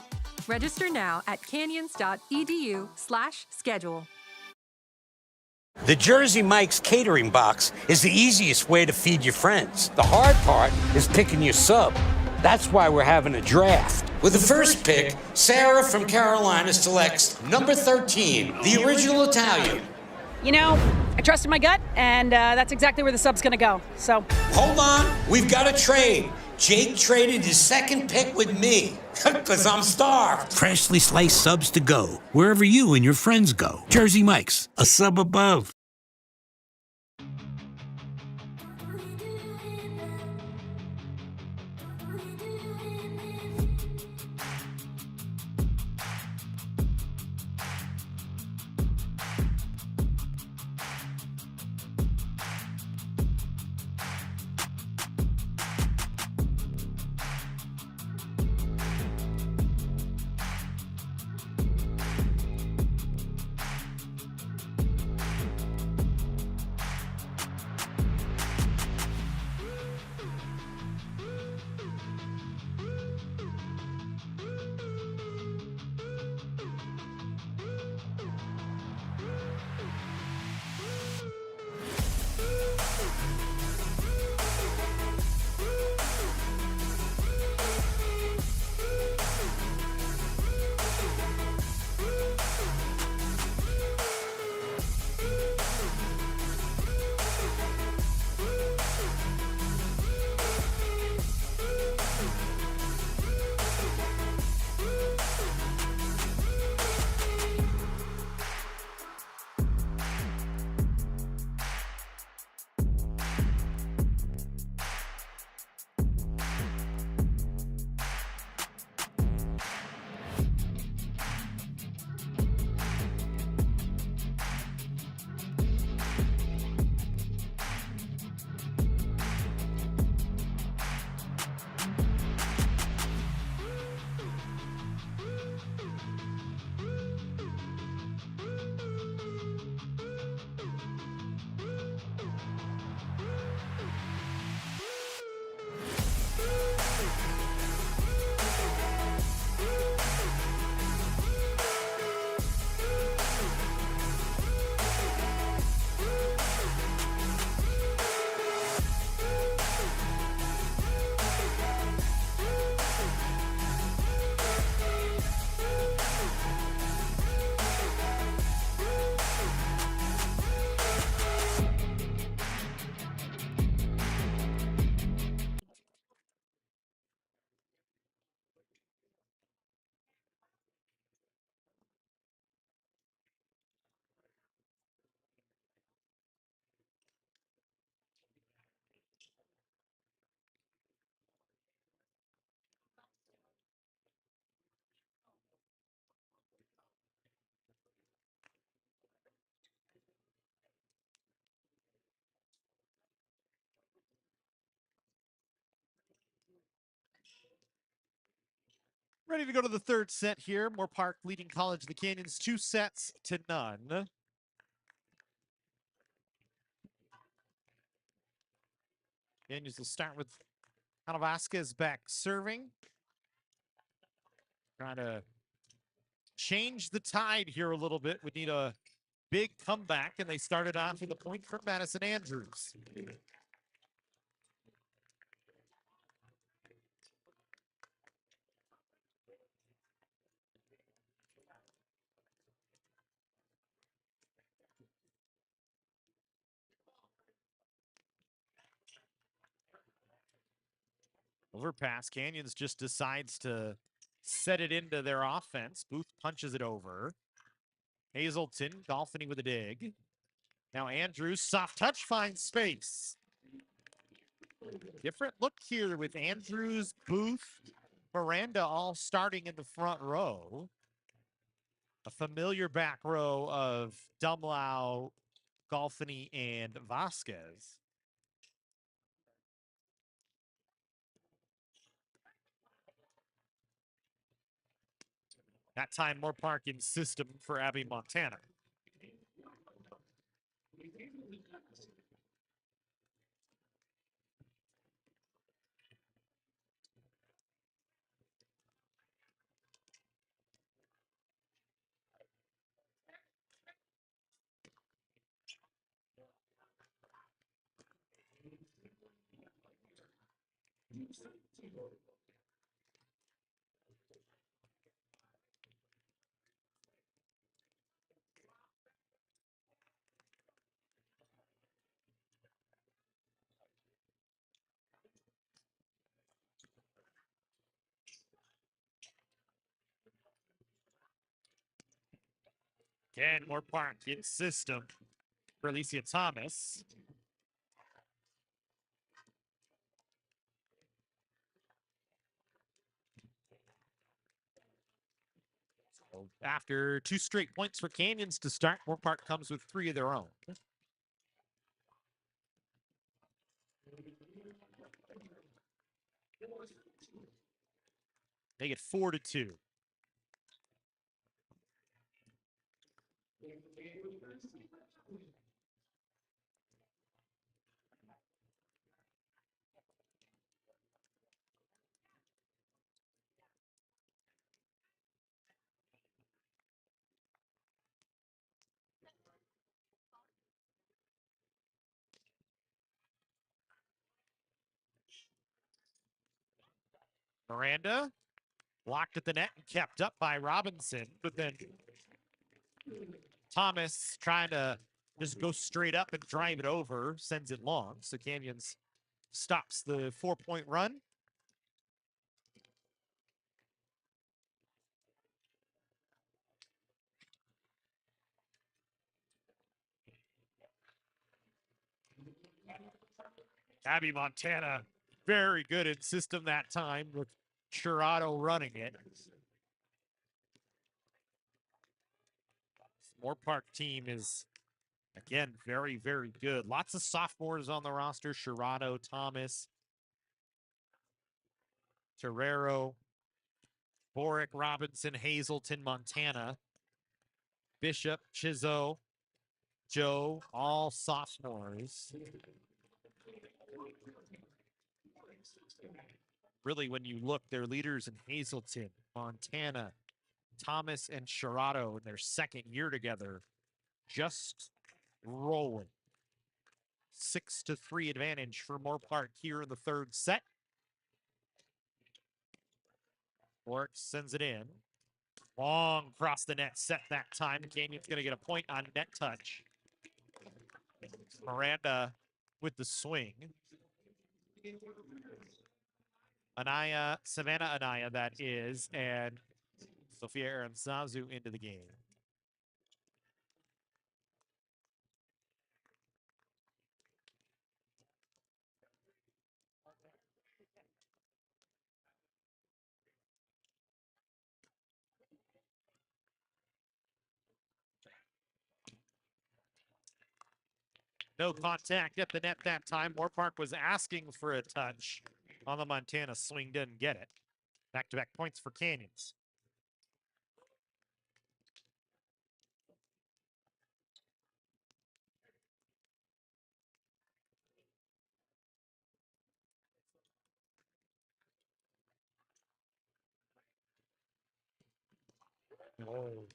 Speaker 8: Register now at canyons.edu/schedule.
Speaker 9: The Jersey Mike's catering box is the easiest way to feed your friends. The hard part is picking your sub. That's why we're having a draft. With the first pick, Sarah from Carolina selects number 13, the original Italian.
Speaker 10: You know, I trusted my gut, and that's exactly where the sub's gonna go, so.
Speaker 9: Hold on, we've got a trade. Jake traded his second pick with me, because I'm starved. Freshly sliced subs to go, wherever you and your friends go. Jersey Mike's, a sub above.
Speaker 2: Ready to go to the third set here. Moorpark leading College of the Canyons 2-0. Canyons will start with Ana Vasquez back serving. Trying to change the tide here a little bit. We need a big comeback, and they started off with a point from Madison Andrews. Overpass. Canyons just decides to set it into their offense. Booth punches it over. Hazelton golfing with a dig. Now Andrews, soft touch, finds space. Different look here with Andrews, Booth, Miranda all starting in the front row. A familiar back row of Dumlau, Golfini, and Vasquez. That time, Moorpark in system for Abby Montana. Again, Moorpark in system for Alicia Thomas. So after 2 straight points for Canyons to start, Moorpark comes with 3 of their own. They get 4-2. Miranda blocked at the net and kept up by Robinson, but then Thomas trying to just go straight up and drive it over, sends it long. So Canyons stops the 4-point run. Abby Montana, very good in system that time with Chirado running it. Moorpark team is, again, very, very good. Lots of sophomores on the roster. Chirado, Thomas, Terrero, Boric, Robinson, Hazelton, Montana, Bishop, Chizzo, Joe, all sophomores. Really, when you look, their leaders in Hazelton, Montana, Thomas, and Chirado in their second year together, just rolling. 6-3 advantage for Moorpark here in the third set. Boric sends it in. Long across the net set that time. Canyon's going to get a point on net touch. Miranda with the swing. Anaya, Savannah Anaya, that is, and Sophia Aranzazu into the game. No contact at the net that time. Moorpark was asking for a touch on the Montana swing, didn't get it. Back-to-back points for Canyons. Whoa.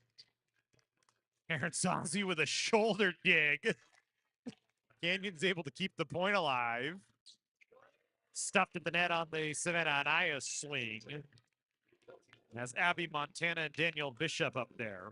Speaker 2: Aranzazu with a shoulder dig. Canyon's able to keep the point alive. Stuffed at the net on the Savannah Anaya swing. Has Abby Montana and Daniel Bishop up there.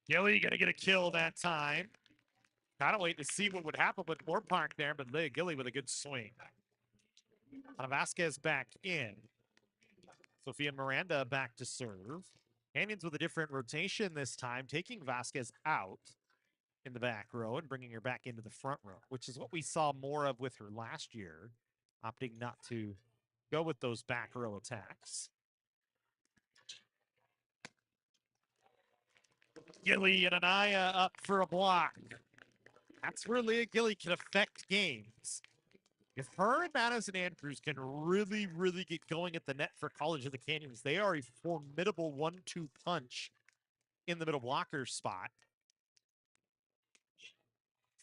Speaker 2: Gilly gonna get a kill that time. Kind of wait to see what would happen with Moorpark there, but Leah Gilly with a good swing. Vasquez back in. Sophia Miranda back to serve. Canyons with a different rotation this time, taking Vasquez out in the back row and bringing her back into the front row, which is what we saw more of with her last year, opting not to go with those back row attacks. Gilly and Anaya up for a block. That's where Leah Gilly can affect games. If her and Madison Andrews can really, really get going at the net for College of the Canyons, they are a formidable 1-2 punch in the middle blocker spot.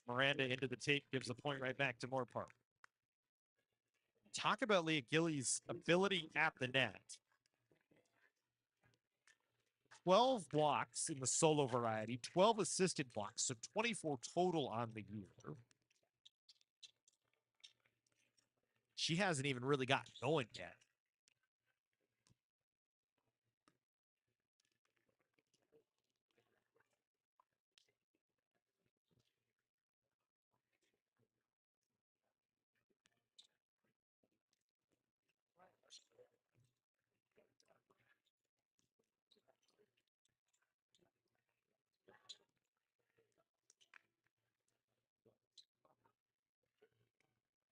Speaker 2: Miranda into the tape, gives a point right back to Moorpark. Talk about Leah Gilly's ability at the net. 12 blocks in the solo variety, 12 assisted blocks, so 24 total on the year. She hasn't even really gotten going yet.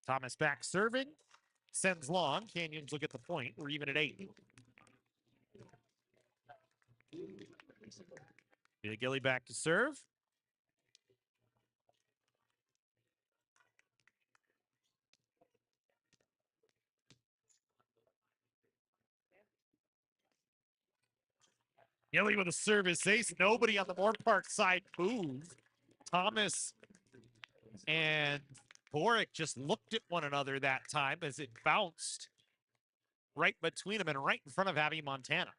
Speaker 2: Thomas back serving, sends long. Canyons look at the point. We're even at 8. Gilly back to serve. Gilly with a service ace. Nobody on the Moorpark side moved. Thomas and Boric just looked at one another that time as it bounced right between them and right in front of Abby Montana.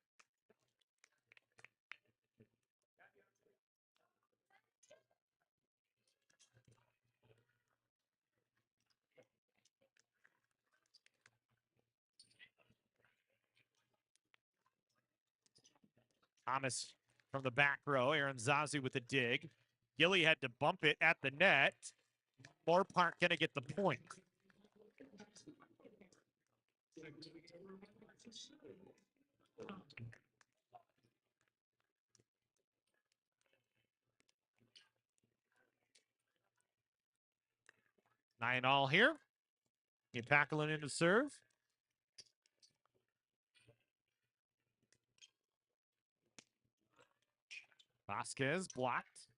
Speaker 2: Thomas from the back row. Aaron Zazu with the dig. Gilly had to bump it at the net. Moorpark going to get the point. Nine all here. Get Packalin in to serve. Vasquez blocked.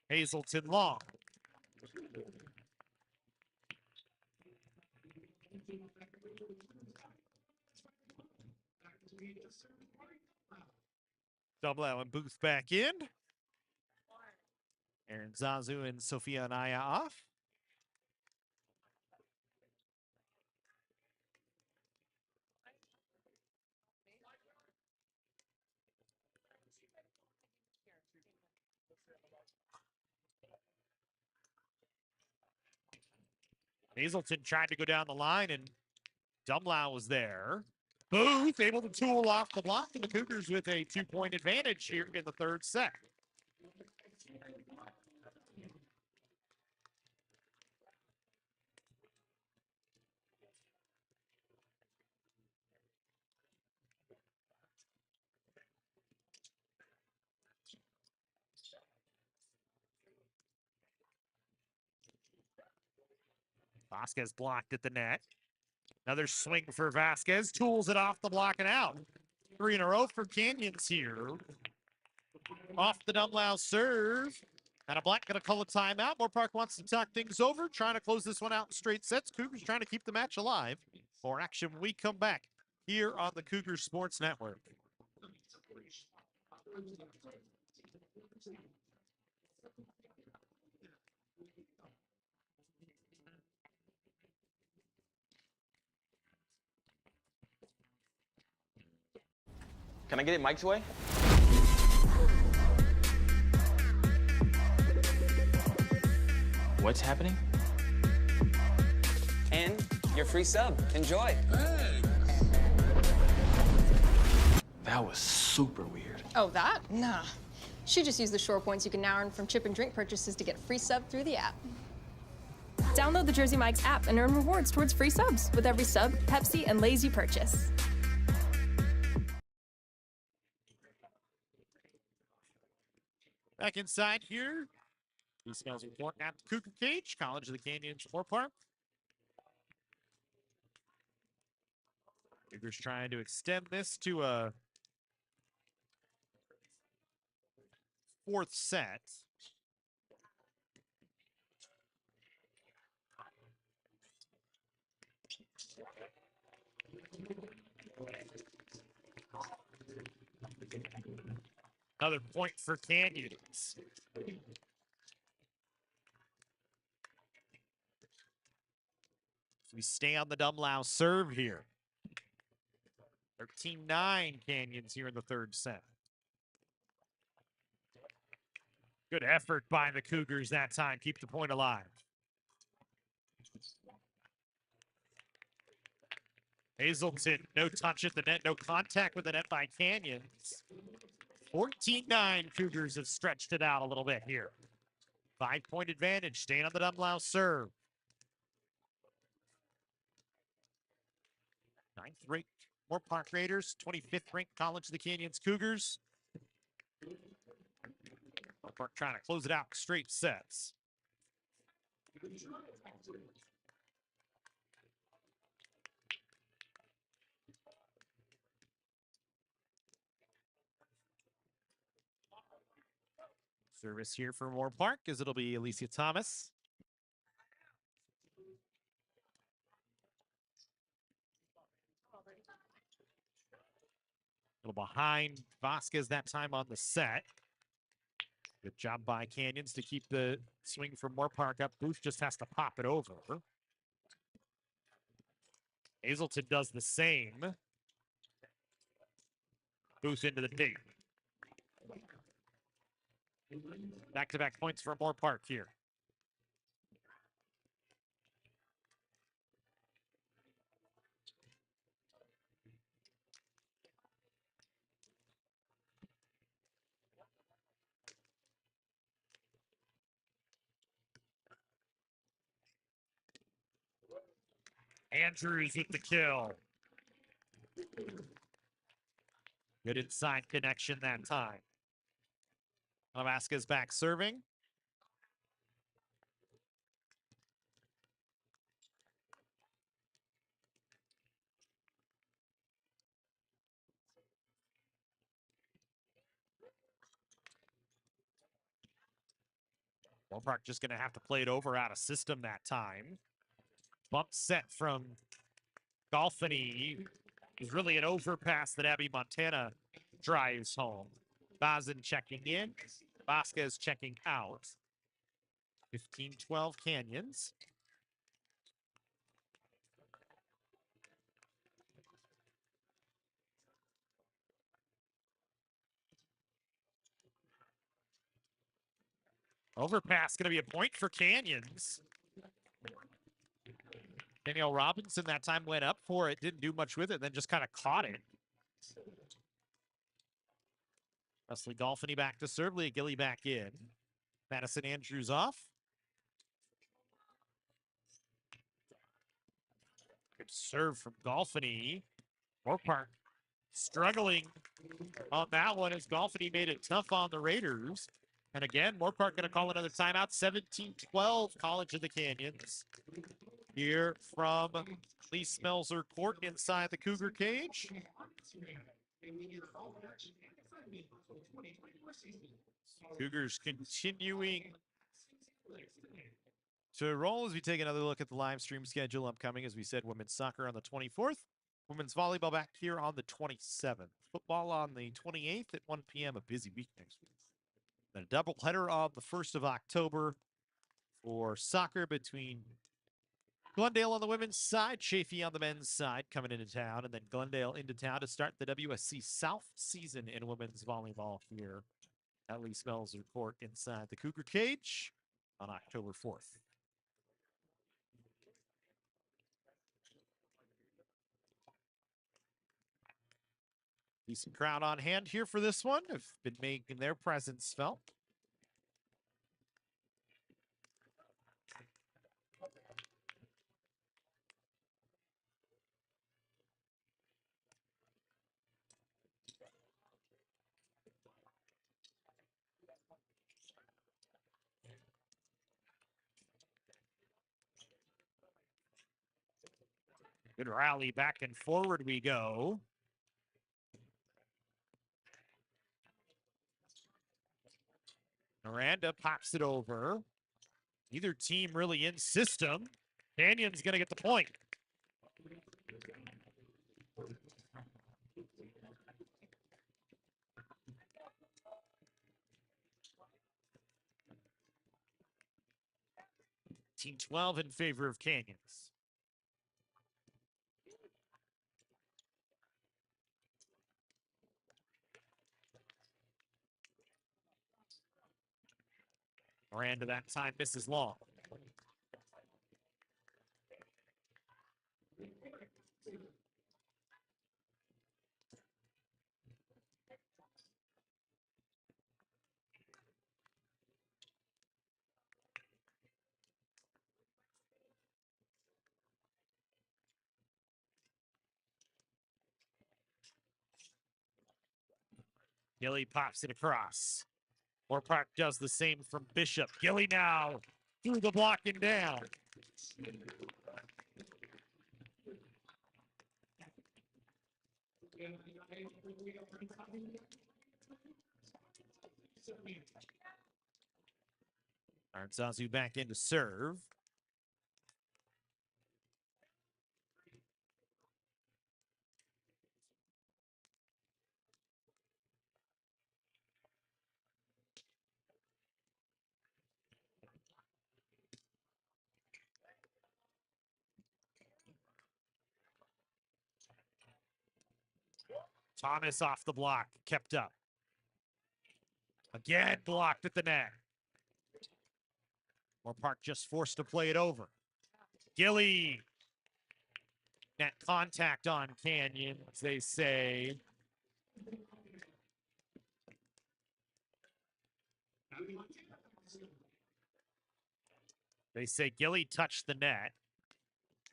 Speaker 2: Hazelton long. Double out and Booth back in. Aaron Zazu and Sophia Anaya off. Hazelton tried to go down the line, and Dumlau was there. Booth able to tool off the block, and the Cougars with a 2-point advantage here in the third set. Vasquez blocked at the net. Another swing for Vasquez. Tools it off the block and out. 3 in a row for Canyons here. Off the Dumlau serve. And a black going to call a timeout. Moorpark wants to talk things over. Trying to close this one out in straight sets. Cougars trying to keep the match alive. More action when we come back here on the Cougar Sports Network.
Speaker 3: Can I get it Mike's way? What's happening?
Speaker 4: And your free sub. Enjoy.
Speaker 3: That was super weird.
Speaker 5: Oh, that? Nah. She just used the shore points you can now earn from chip and drink purchases to get free sub through the app. Download the Jersey Mike's app and earn rewards towards free subs with every sub, Pepsi, and Lay's you purchase.
Speaker 2: Back inside here. He smells report at the Cougar cage, College of the Canyons, Moorpark. Cougars trying to extend this to a fourth set. Another point for Canyons. We stay on the Dumlau serve here. 13-9 Canyons here in the third set. Good effort by the Cougars that time. Keep the point alive. Hazelton, no touch at the net, no contact with the net by Canyons. 14-9 Cougars have stretched it out a little bit here. 5-point advantage, staying on the Dumlau serve. 9th ranked Moorpark Raiders, 25th ranked College of the Canyons Cougars. Moorpark trying to close it out straight sets. Service here for Moorpark as it'll be Alicia Thomas. A little behind Vasquez that time on the set. Good job by Canyons to keep the swing from Moorpark up. Booth just has to pop it over. Hazelton does the same. Booth into the tape. Back-to-back points for Moorpark here. Andrews with the kill. Good inside connection that time. Vasquez back serving. Moorpark just going to have to play it over out of system that time. Bump set from Golfany. Is really an overpass that Abby Montana drives home. Bazin checking in. Vasquez checking out. 15-12 Canyons. Overpass going to be a point for Canyons. Danielle Robinson that time went up for it, didn't do much with it, then just kind of caught it. Wesley Golfany back to serve, Leah Gilly back in. Madison Andrews off. Good serve from Golfany. Moorpark struggling on that one as Golfany made it tough on the Raiders. And again, Moorpark going to call another timeout. 17-12 College of the Canyons. Here from Lee Smelser court inside the Cougar cage. Cougars continuing to roll as we take another look at the live stream schedule upcoming. As we said, women's soccer on the 24th. Women's volleyball back here on the 27th. Football on the 28th at 1 p.m. A busy week next week. Then a doubleheader on the 1st of October for soccer between Glendale on the women's side, Chaffee on the men's side coming into town, and then Glendale into town to start the WSC South season in women's volleyball here at Lee Smelser Court inside the Cougar cage on October 4th. Decent crowd on hand here for this one. Have been making their presence felt. Good rally, back and forward we go. Miranda pops it over. Neither team really in system. Canyon's going to get the point. Team 12 in favor of Canyons. Miranda that time misses long. Gilly pops it across. Moorpark does the same from Bishop. Gilly now through the block and down. Arnzazu back in to serve. Thomas off the block, kept up. Again, blocked at the net. Moorpark just forced to play it over. Gilly. Net contact on Canyon, as they say. They say Gilly touched the net.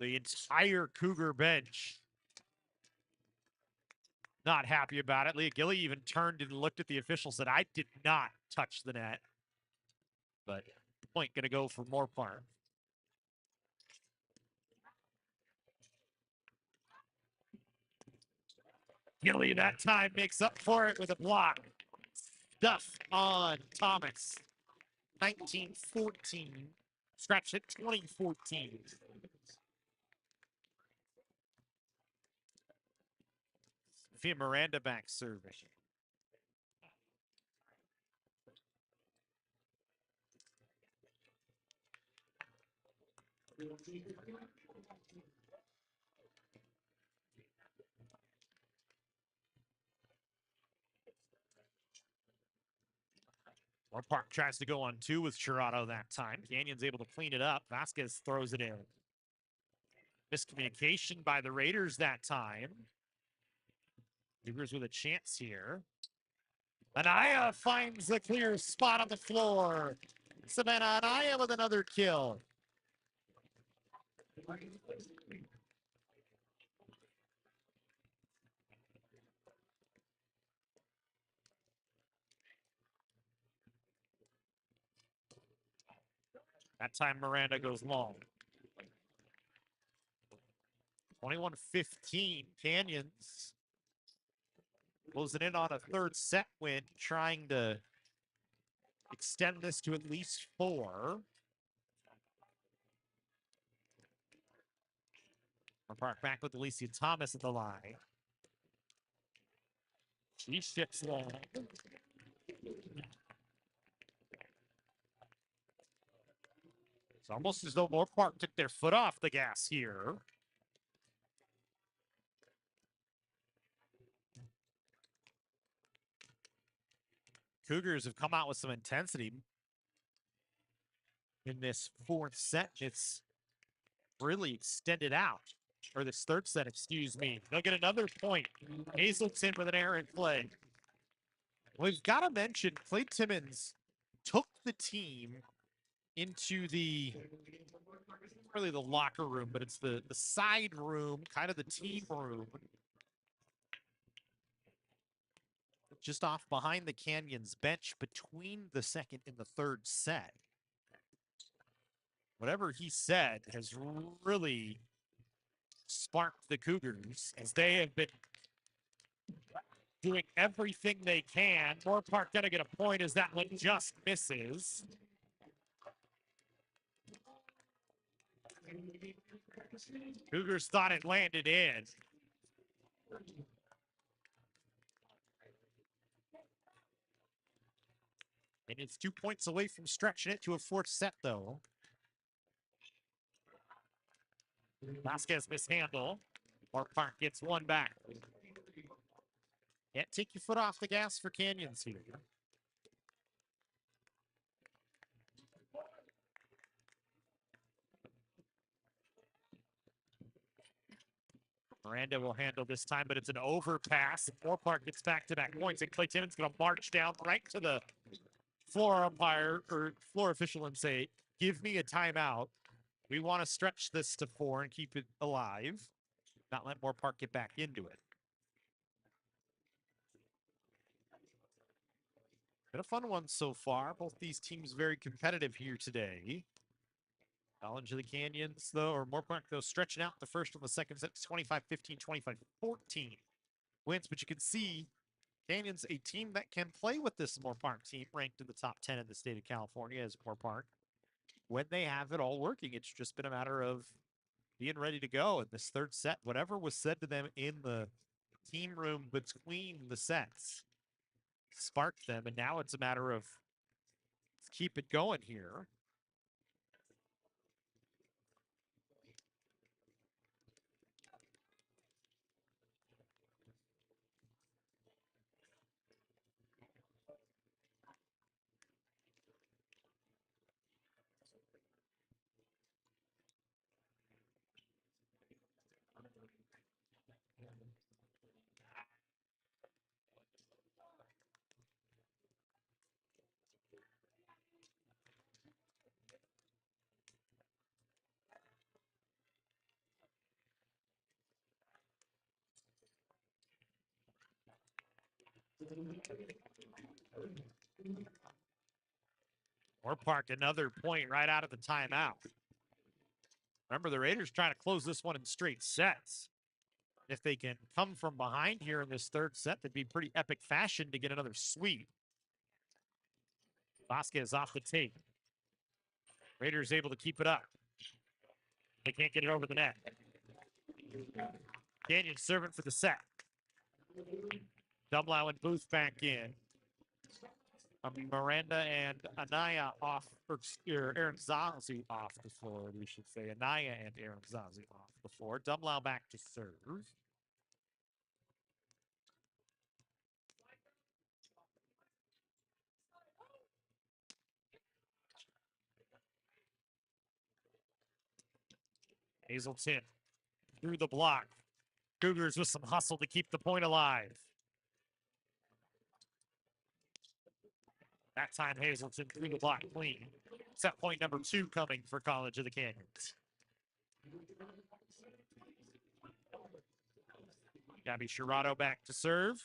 Speaker 2: The entire Cougar bench not happy about it. Leah Gilly even turned and looked at the official, said, I did not touch the net. But point going to go for Moorpark. Gilly that time makes up for it with a block. Stuff on Thomas. 19-14. Scratch it, 20-14. Sophia Miranda back serving. Moorpark tries to go on two with Chirado that time. Canyon's able to clean it up. Vasquez throws it in. Miscommunication by the Raiders that time. Cougars with a chance here. Anaya finds the clear spot on the floor. Savannah Anaya with another kill. That time Miranda goes long. 21-15, Canyons closing in on a third set win, trying to extend this to at least 4. Moorpark back with Alicia Thomas at the line. She shifts long. It's almost as though Moorpark took their foot off the gas here. Cougars have come out with some intensity in this fourth set. It's really extended out or this third set, excuse me. They'll get another point. Hazelton with an errant play. We've got to mention Clay Timmons took the team into the, really the locker room, but it's the side room, kind of the team room. Just off behind the Canyons bench between the second and the third set. Whatever he said has really sparked the Cougars as they have been doing everything they can. Moorpark gonna get a point as that one just misses. Cougars thought it landed in. And it's 2 points away from stretching it to a fourth set, though. Vasquez mishandle. Moorpark gets one back. Can't take your foot off the gas for Canyons here. Miranda will handle this time, but it's an overpass. Moorpark gets back-to-back points, and Clay Timmons going to march down right to the floor umpire or floor official and say, give me a timeout. We want to stretch this to 4 and keep it alive, not let Moorpark get back into it. Been a fun one so far. Both these teams very competitive here today. College of the Canyons, though, or Moorpark, though, stretching out the first and the second set, 25-15, 25-14 wins. But you can see Canyons, a team that can play with this Moorpark team, ranked in the top 10 in the state of California as Moorpark. When they have it all working, it's just been a matter of being ready to go. In this third set, whatever was said to them in the team room between the sets sparked them, and now it's a matter of let's keep it going here. Moorpark, another point right out of the timeout. Remember, the Raiders trying to close this one in straight sets. If they can come from behind here in this third set, that'd be pretty epic fashion to get another sweep. Vasquez off the tape. Raiders able to keep it up. They can't get it over the net. Canyon serving for the set. Dumlau and Booth back in. Miranda and Anaya off, or Aaron Zazi off the floor, we should say. Anaya and Aaron Zazi off the floor. Dumlau back to serve. Hazelton through the block. Cougars with some hustle to keep the point alive. That time Hazelton through the block clean. Set point number 2 coming for College of the Canyons. Gabby Shirato back to serve.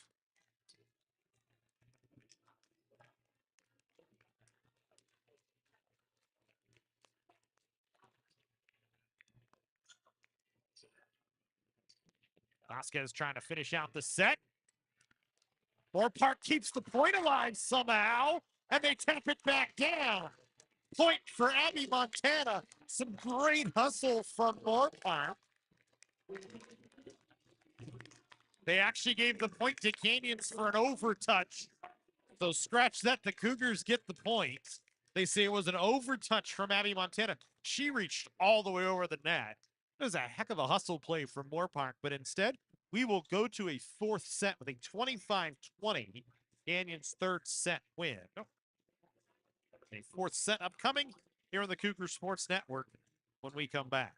Speaker 2: Vasquez trying to finish out the set. Moorpark keeps the point alive somehow, and they tap it back down. Point for Abby Montana. Some great hustle from Moorpark. They actually gave the point to Canyons for an overtouch. So scratch that, the Cougars get the point. They say it was an overtouch from Abby Montana. She reached all the way over the net. It was a heck of a hustle play from Moorpark, but instead, we will go to a fourth set with a 25-20 Canyons third set win. A fourth set upcoming here on the Cougar Sports Network when we come back.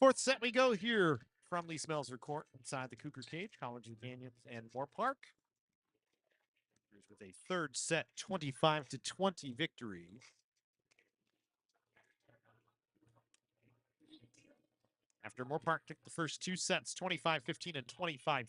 Speaker 2: Fourth set we go here from the Smelser court inside the Cougar cage, College of the Canyons and Moorpark. With a third set 25-20 victory. After Moorpark took the first two sets, 25-15 and 25-14.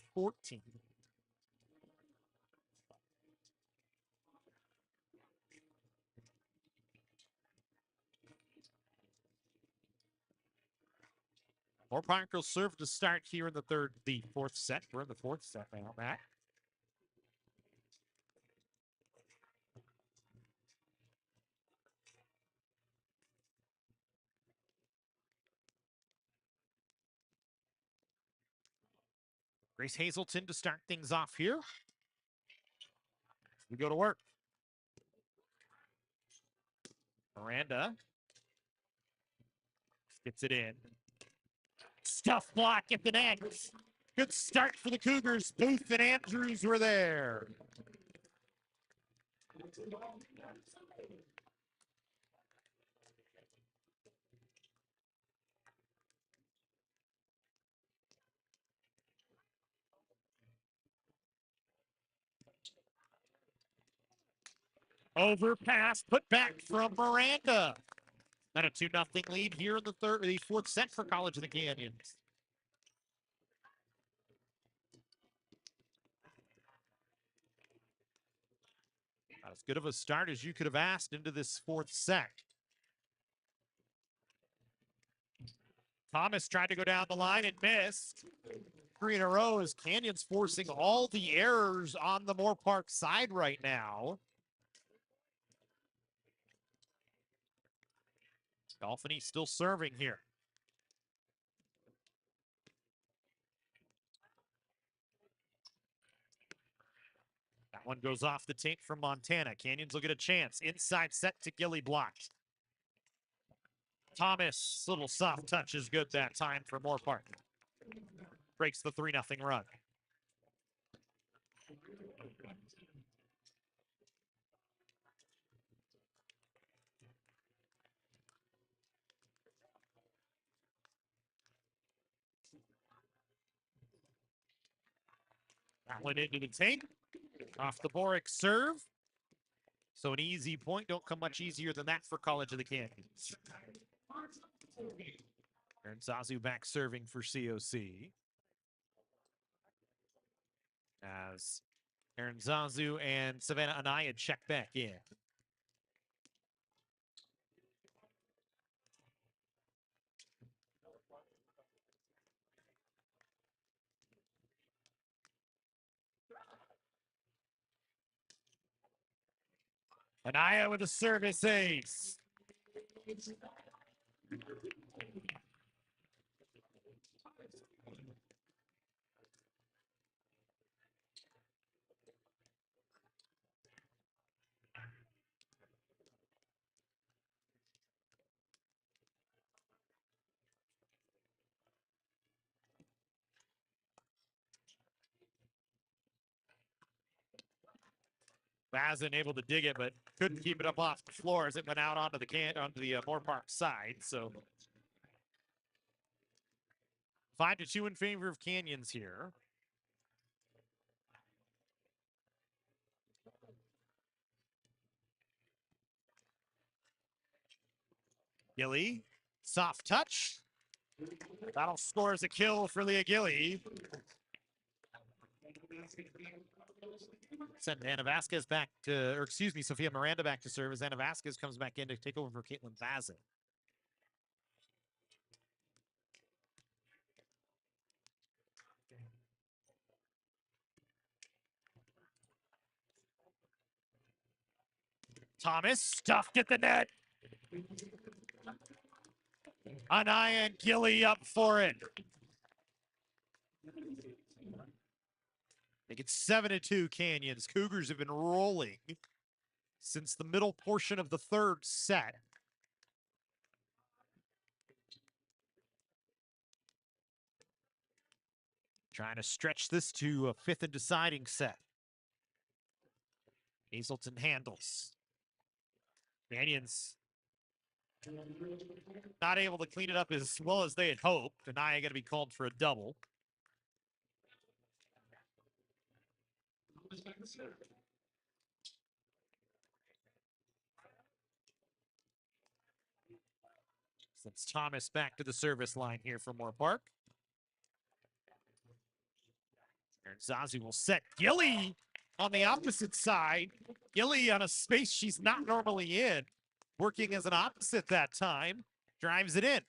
Speaker 2: Moorpark will serve to start here in the fourth set. We're in the fourth set now, Matt. Grace Hazelton to start things off here. We go to work. Miranda gets it in. Stuff block at the net. Good start for the Cougars. Booth and Andrews were there. Overpass, put back from Miranda. And a 2-0 lead here in the fourth set for College of the Canyons. Not as good of a start as you could have asked into this fourth set. Thomas tried to go down the line and missed. 3 in a row as Canyons forcing all the errors on the Moorpark side right now. Dolphiny still serving here. That one goes off the tape from Montana. Canyons will get a chance. Inside set to Gilly blocked. Thomas, little soft touch is good that time for Moorpark. Breaks the 3-0 run. That went into the tank. Off the Boric serve. So an easy point. Don't come much easier than that for College of the Canyons. Aaron Zazu back serving for COC. As Aaron Zazu and Savannah Anaya check back in. Anaya with a service ace. Bazin able to dig it, but couldn't keep it up off the floor as it went out onto the Moorpark side. So 5-2 in favor of Canyons here. Gilly, soft touch. That'll score as a kill for Leah Gilly. Send Anna Vasquez back to, or excuse me, Sophia Miranda back to serve as Anna Vasquez comes back in to take over for Caitlin Bazin. Thomas stuffed at the net. Anaya and Gilly up for it. Make it 7-2 Canyons. Cougars have been rolling since the middle portion of the third set. Trying to stretch this to a fifth and deciding set. Hazelton handles. Canyons Not able to clean it up as well as they had hoped. Anaya going to be called for a double. Sends Thomas back to the service line here for Moorpark. And Zazu will set Gilly on the opposite side. Gilly on a space she's not normally in. Working as an opposite that time. Drives it in.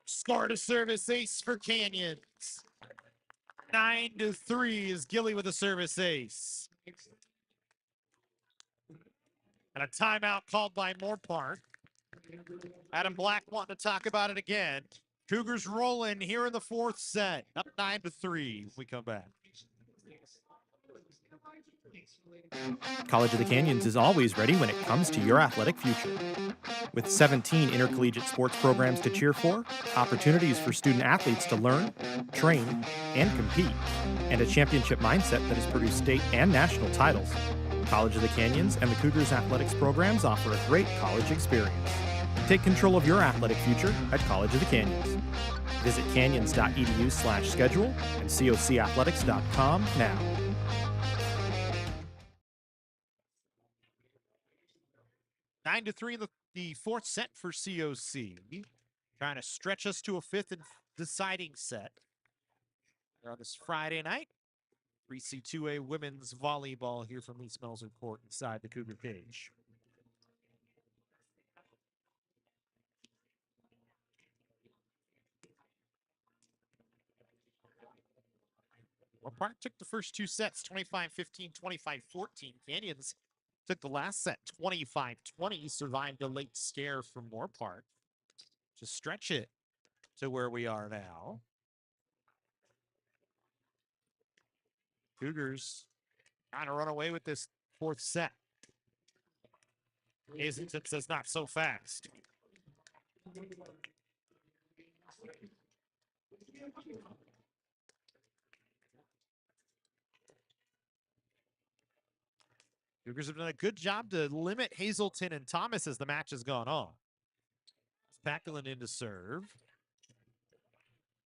Speaker 2: Score to service ace for Canyons. 9-3 is Gilly with a service ace. And a timeout called by Moorpark. Adam Black wanting to talk about it again. Cougars rolling here in the fourth set. Up 9-3. We come back.
Speaker 6: College of the Canyons is always ready when it comes to your athletic future. With 17 intercollegiate sports programs to cheer for, opportunities for student athletes to learn, train, and compete, and a championship mindset that has produced state and national titles, College of the Canyons and the Cougars athletics programs offer a great college experience. Take control of your athletic future at College of the Canyons. Visit canyons.edu/schedule and cocathletics.com now.
Speaker 2: Nine to 3 in the fourth set for COC. Trying to stretch us to a fifth and deciding set. Here on this Friday night. 3C2A women's volleyball here from the Smelser court inside the Cougar cage. Moorpark took the first two sets, 25-15, 25-14. Canyons took the last set, 25-20, survived a late scare from Moorpark to stretch it to where we are now. Cougars trying to run away with this fourth set. Hazelton says not so fast. Cougars have done a good job to limit Hazelton and Thomas as the match has gone on. Packlin in to serve.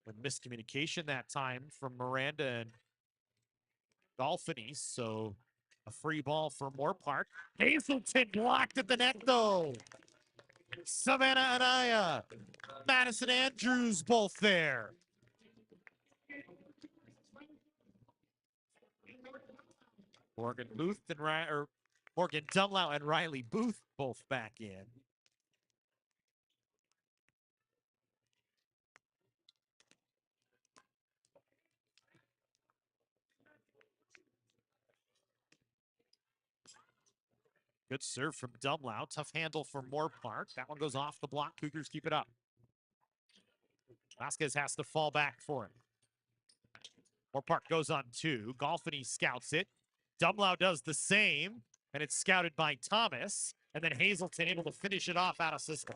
Speaker 2: With miscommunication that time from Miranda and Dolphiny, so a free ball for Moorpark. Hazelton blocked at the net though. Savannah Anaya, Madison Andrews both there. Morgan Dumlau and Riley Booth both back in. Good serve from Dumlau. Tough handle for Moorpark. That one goes off the block. Cougars keep it up. Vasquez has to fall back for it. Moorpark goes on two. Golfini scouts it. Dumlau does the same, and it's scouted by Thomas. And then Hazelton able to finish it off out of system.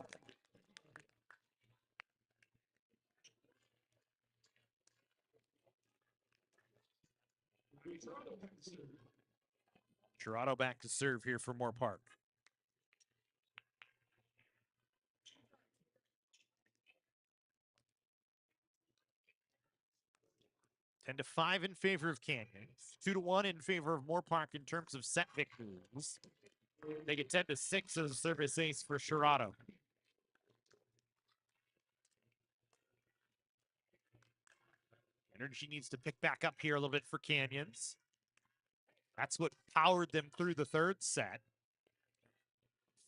Speaker 2: Gerardo back to serve here for Moorpark. Ten to 5 in favor of Canyons. 2-1 in favor of Moorpark in terms of set victories. They get 10 to 6 as a service ace for Gerardo. Energy needs to pick back up here a little bit for Canyons. That's what powered them through the third set.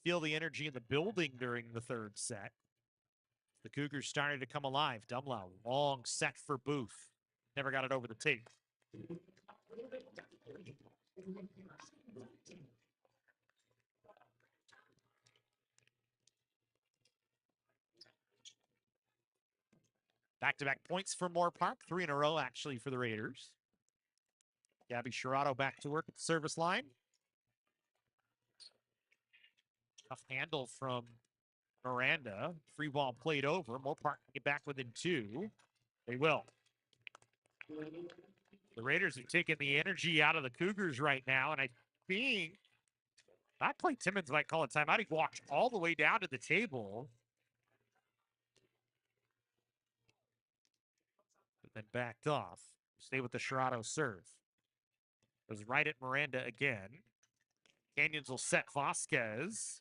Speaker 2: Feel the energy in the building during the third set. The Cougars started to come alive. Dumlau, long set for Booth. Never got it over the tape. Back-to-back points for Moorpark. 3 in a row, actually, for the Raiders. Gabby Gerardo back to work at the service line. Tough handle from Miranda. Free ball played over. Moorpark can get back within 2. They will. The Raiders have taken the energy out of the Cougars right now, and I think Clay Timmons might call a timeout. He walked all the way down to the table, but then backed off. Stay with the Sherrado serve. Goes right at Miranda again. Canyons will set Vasquez.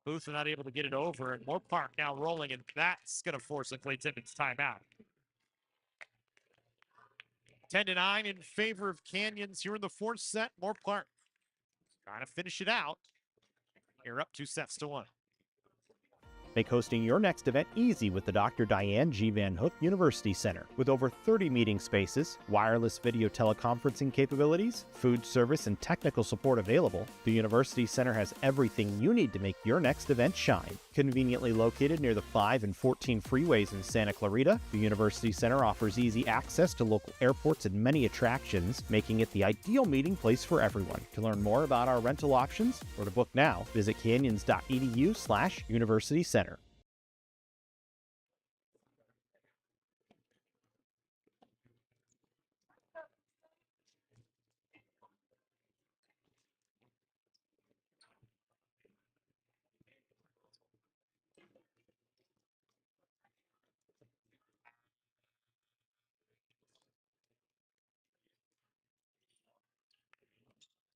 Speaker 2: Booth are not able to get it over, and Moorpark now rolling, and that's going to force a Clay Timmons timeout. 10-9 in favor of Canyons here in the 4th set. Moorpark trying to finish it out. You're up 2-1.
Speaker 6: Make hosting your next event easy with the Dr. Diane G. Van Hook University Center. With over 30 meeting spaces, wireless video teleconferencing capabilities, food service, and technical support available, the University Center has everything you need to make your next event shine. Conveniently located near the 5 and 14 freeways in Santa Clarita, the University Center offers easy access to local airports and many attractions, making it the ideal meeting place for everyone. To learn more about our rental options or to book now, visit canyons.edu/University Center.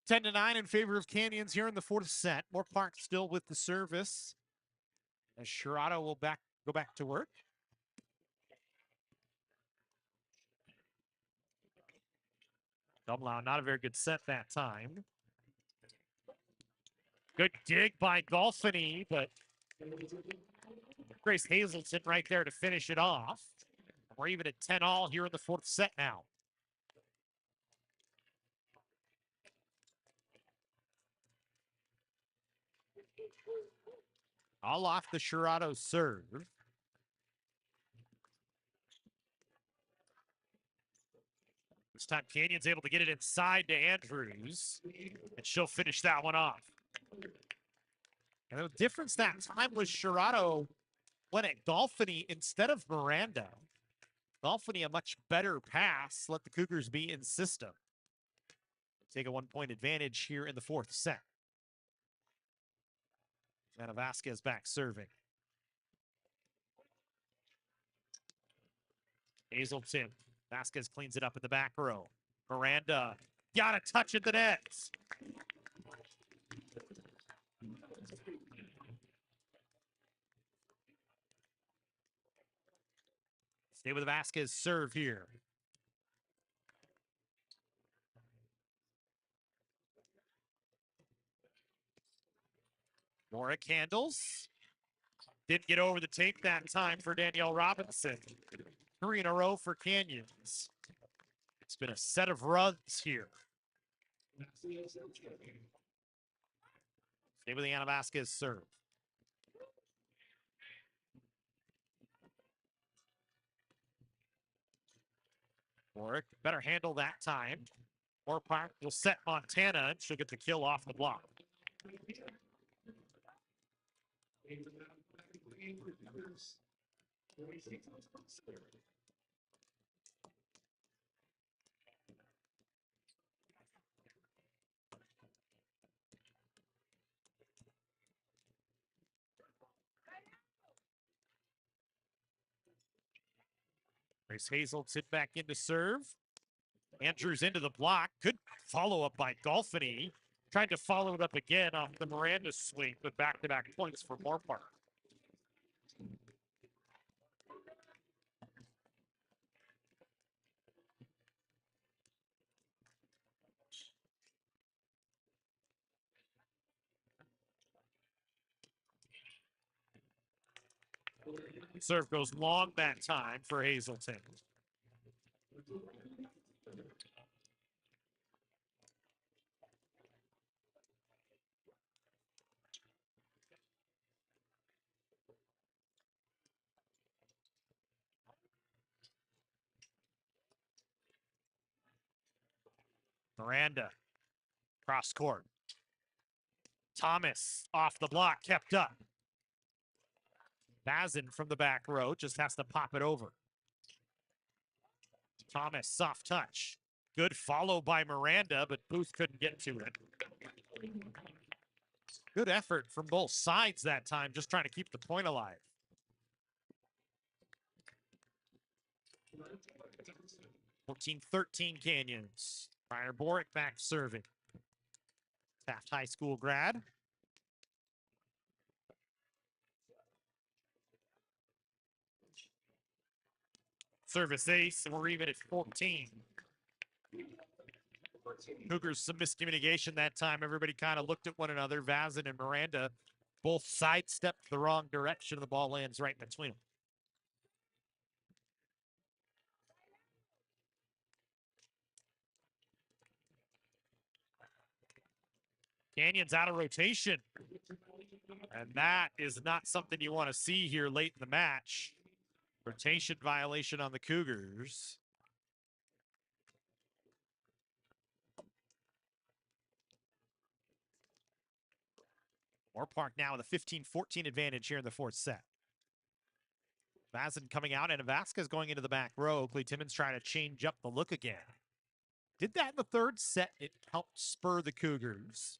Speaker 2: 10-9 in favor of Canyons here in the 4th set. Moorpark still with the service, as Sherrado will go back to work. Dumlau, not a very good set that time. Good dig by Golfini, but Grace Hazelton right there to finish it off. We're even at 10-all here in the 4th set now. All off the Sherrado serve. This time Canyon's able to get it inside to Andrews, and she'll finish that one off. And the difference that time was Sherrado went at Golfini instead of Miranda. Golfini a much better pass, let the Cougars be in system. Take a 1-point advantage here in the 4th set. Anna Vasquez back serving. Hazelton. Vasquez cleans it up in the back row. Miranda got a touch at the net. Stay with Vasquez serve here. Warwick handles. Didn't get over the tape that time for Danielle Robinson. 3 in a row for Canyons. It's been a set of runs here. Stay with the Anna Vasquez serve. Warwick, better handle that time. Moorpark will set Montana, and she'll get the kill off the block. Grace Hazelton back in to serve. Andrews into the block. Good follow-up by Golfini. Tried to follow it up again off the Miranda swing with back-to-back points for Moorpark. Serve goes long that time for Hazelton. Miranda, cross court. Thomas off the block, kept up. Bazin from the back row just has to pop it over. Thomas, soft touch. Good follow by Miranda, but Booth couldn't get to it. Good effort from both sides that time, just trying to keep the point alive. (14-13) Canyons. Ryder Borick back serving. Taft High School grad. Service ace, and we're even at 14. Cougars some miscommunication that time. Everybody kind of looked at one another. Vazin and Miranda both sidestepped the wrong direction. The ball lands right between them. Canyons out of rotation. And that is not something you want to see here late in the match. Rotation violation on the Cougars. Moorpark now with a 15-14 advantage here in the fourth set. Vazin coming out and Vasquez going into the back row. Clay Timmons trying to change up the look again. Did that in the third set. It helped spur the Cougars.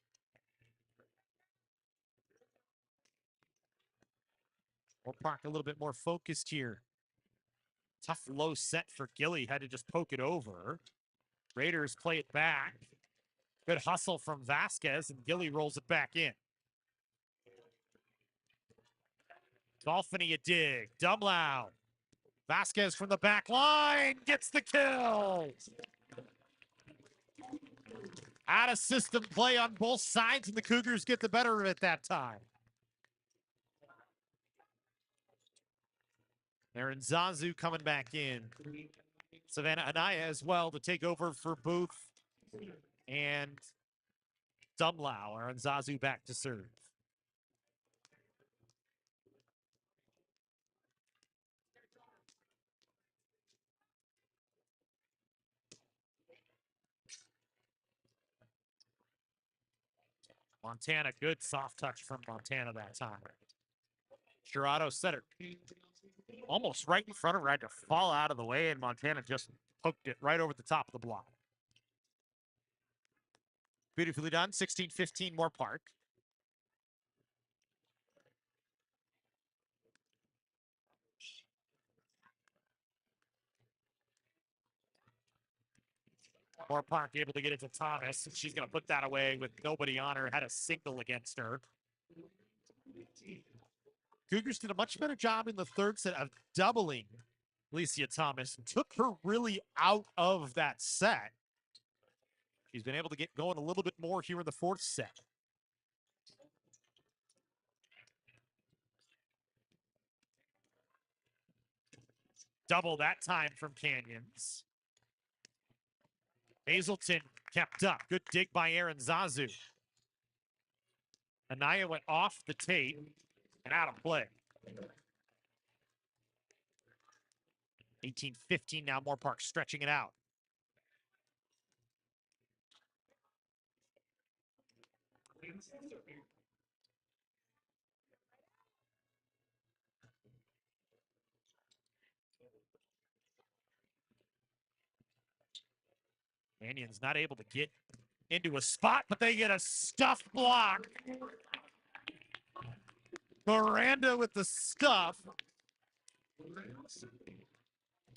Speaker 2: Moorpark a little bit more focused here. Tough low set for Gilly. Had to just poke it over. Raiders play it back. Good hustle from Vasquez, and Gilly rolls it back in. Dolphiny a dig. Dumlau. Vasquez from the back line gets the kill. Out of system play on both sides, and the Cougars get the better of it that time. Aaron Zazu coming back in. Savannah Anaya as well to take over for Booth and Dumlau. Aaron Zazu back to serve. Montana, good soft touch from Montana that time. Gerardo setter. Almost right in front of her, had to fall out of the way, and Montana just hooked it right over the top of the block. Beautifully done. 16-15 Moorpark. Moorpark able to get it to Thomas. She's going to put that away with nobody on her. Had a single against her. Cougars did a much better job in the third set of doubling Alicia Thomas and took her really out of that set. She's been able to get going a little bit more here in the fourth set. Double that time from Canyons. Hazelton kept up. Good dig by Aaron Zazu. Anaya went off the tape and out of play. 18-15 now. Moorpark stretching it out. Canyons not able to get into a spot, but they get a stuff block. Miranda with the stuff.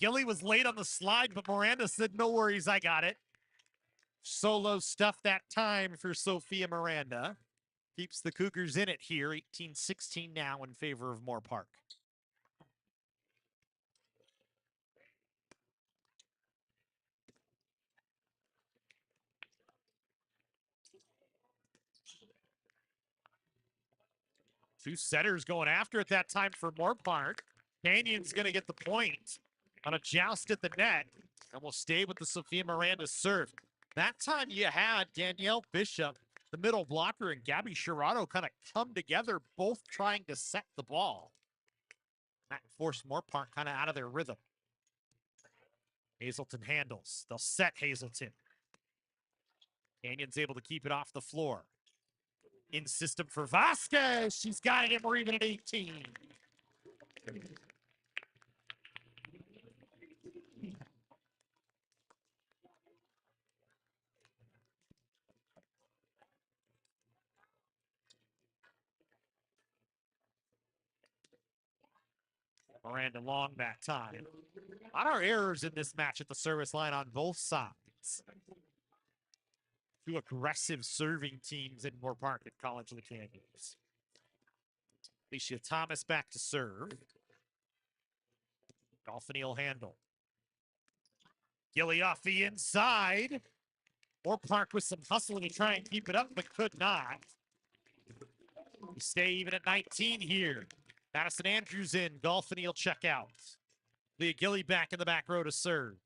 Speaker 2: Gilly was late on the slide, but Miranda said, no worries, I got it. Solo stuff that time for Sophia Miranda. Keeps the Cougars in it here. 18-16 now in favor of Moorpark. Two setters going after it that time for Moorpark. Canyon's going to get the point on a joust at the net, and will stay with the Sophia Miranda serve. That time you had Danielle Bishop, the middle blocker, and Gabby Gerardo kind of come together, both trying to set the ball. That forced Moorpark kind of out of their rhythm. Hazelton handles. They'll set Hazelton. Canyon's able to keep it off the floor. In system for Vasquez. She's got it, and we're even at 18. Miranda Long that time. A lot of errors in this match at the service line on both sides. Two aggressive serving teams in Moorpark at College of the Canyons. Alicia Thomas back to serve. Dolphiny will handle. Gilly off the inside. Moorpark with some hustle to try and keep it up, but could not. We stay even at 19 here. Madison Andrews in. Dolphiny will check out. Leah Gilly back in the back row to serve.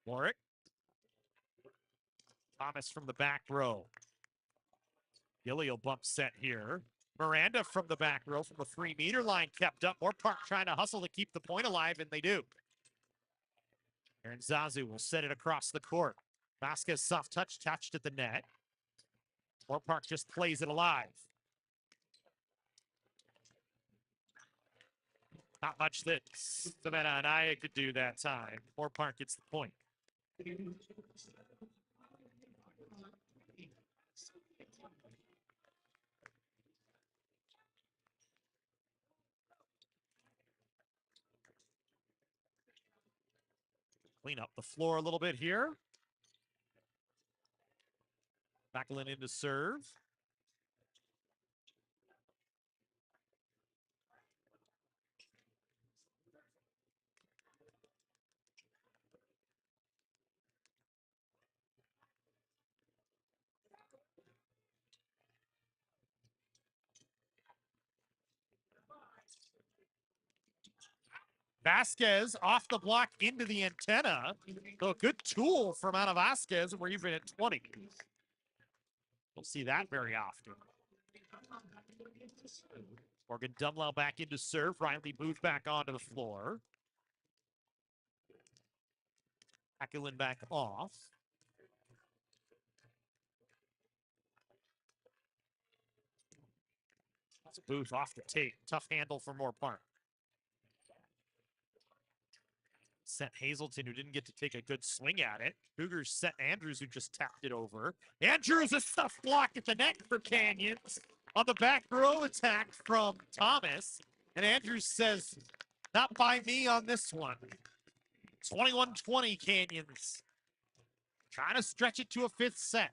Speaker 2: Warwick. Thomas from the back row. Gilly will bump set here. Miranda from the back row from the 3-meter line kept up. Moorpark trying to hustle to keep the point alive, and they do. Aaron Zazu will set it across the court. Vasquez soft touch, touched at the net. Moorpark just plays it alive. Not much that Samantha and I could do that time. Moorpark gets the point. Clean up the floor a little bit here. Backlund in to serve. Vasquez off the block into the antenna. So a good tool from out of Vasquez. We're even at 20. We'll see that very often. Morgan Dumlau back into serve. Riley Booth back onto the floor. Ackelen back off. That's Booth off the tape. Tough handle for Moorpark. Set Hazelton, who didn't get to take a good swing at it. Cougars set Andrews, who just tapped it over. Andrews, a stuff block at the net for Canyons. On the back row attack from Thomas. And Andrews says, not by me on this one. 21-20 Canyons. Trying to stretch it to a 5th set.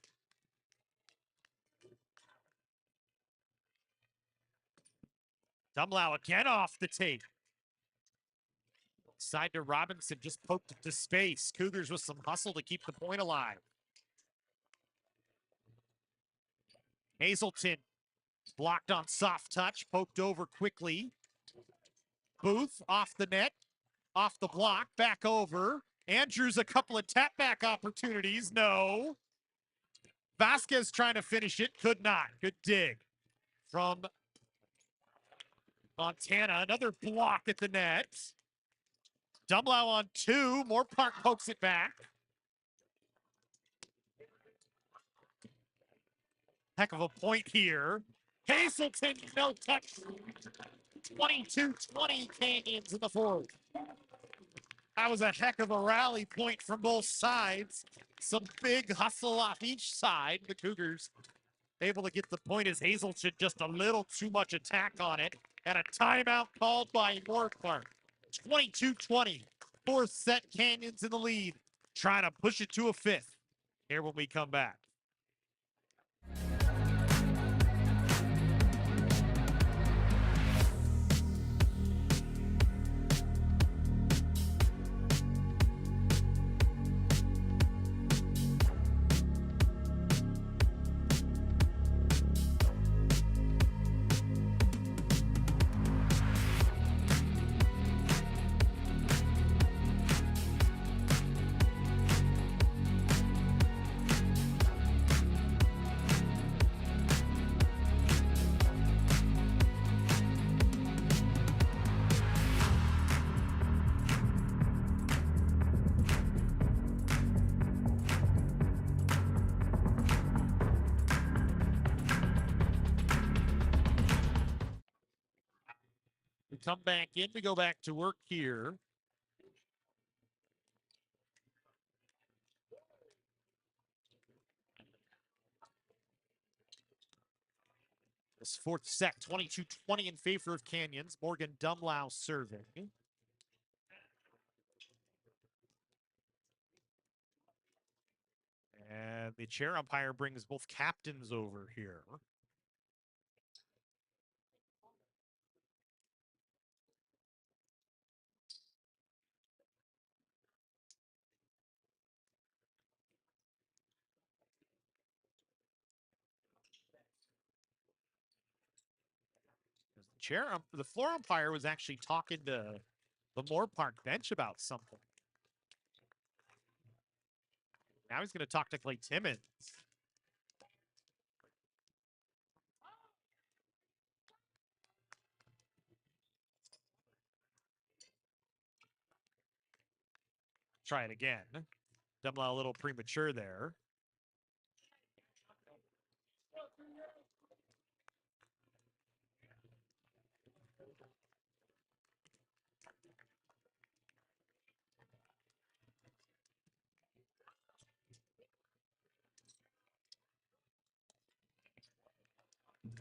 Speaker 2: Dumlau again off the tape. Side to Robinson, just poked it to space. Cougars with some hustle to keep the point alive. Hazelton blocked on soft touch, poked over quickly. Booth off the net, off the block, back over. Andrews a couple of tap back opportunities, no. Vasquez trying to finish it, could not. Good dig from Montana, another block at the net. Dumlau on 2. Moorpark pokes it back. Heck of a point here. Hazelton, no touch. 22-20 Canyons in the 4th. That was a heck of a rally point from both sides. Some big hustle off each side. The Cougars able to get the point as Hazelton just a little too much attack on it. And a timeout called by Moorpark. 22-20, 4th set, Canyons in the lead, trying to push it to a 5th. Here when we come back. come back in to go back to work here. This fourth set, 22-20 in favor of Canyons. Morgan Dumlau serving. And the chair umpire brings both captains over here. The floor umpire was actually talking to the Moorpark bench about something. Now he's going to talk to Clay Timmons. Try it again. Dumlau a little premature there.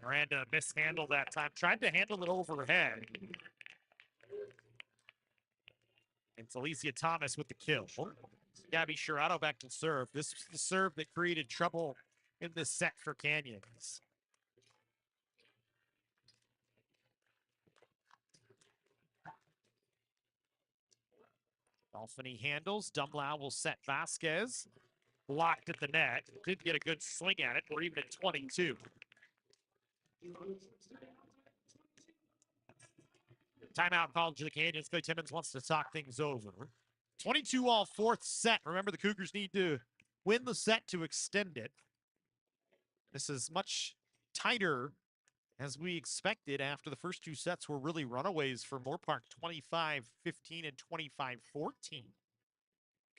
Speaker 2: Miranda mishandled that time. Tried to handle it overhead. And it's Alicia Thomas with the kill. Gabby Shirato back to serve. This was the serve that created trouble in this set for Canyons. Dolphiny handles. Dumlau will set Vasquez. Blocked at the net. Didn't get a good swing at it. We're even at 22. Timeout called to the Canyons. Clay Timmons wants to talk things over. 22-all fourth set. Remember, the Cougars need to win the set to extend it. This is much tighter as we expected after the first two sets were really runaways for Moorpark, 25-15 and 25-14.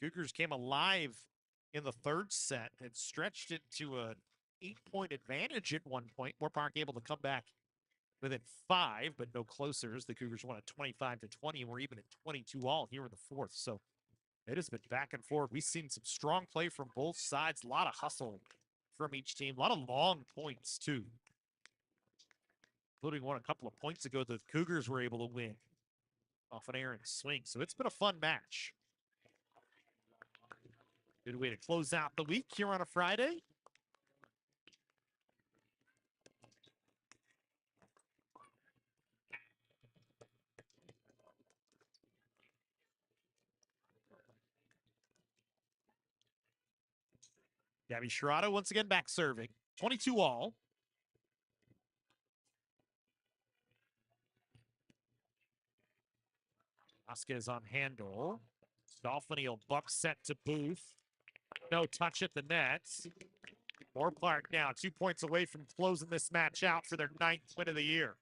Speaker 2: Cougars came alive in the third set and stretched it to an 8-point advantage at one point. Moorpark able to come back within 5, but no closer as the Cougars won at 25-20, and we're even at 22-all here in the fourth. So it has been back and forth. We've seen some strong play from both sides, a lot of hustle from each team, a lot of long points too, including one a couple of points ago the Cougars were able to win off an errant swing. So it's been a fun match. Good way to close out the week here on a Friday. Gabby Shirato once again back serving. 22-all. Vasquez on handle. Dolphiny will buck set to Booth. No touch at the net. Moorpark now 2 points away from closing this match out for their 9th win of the year.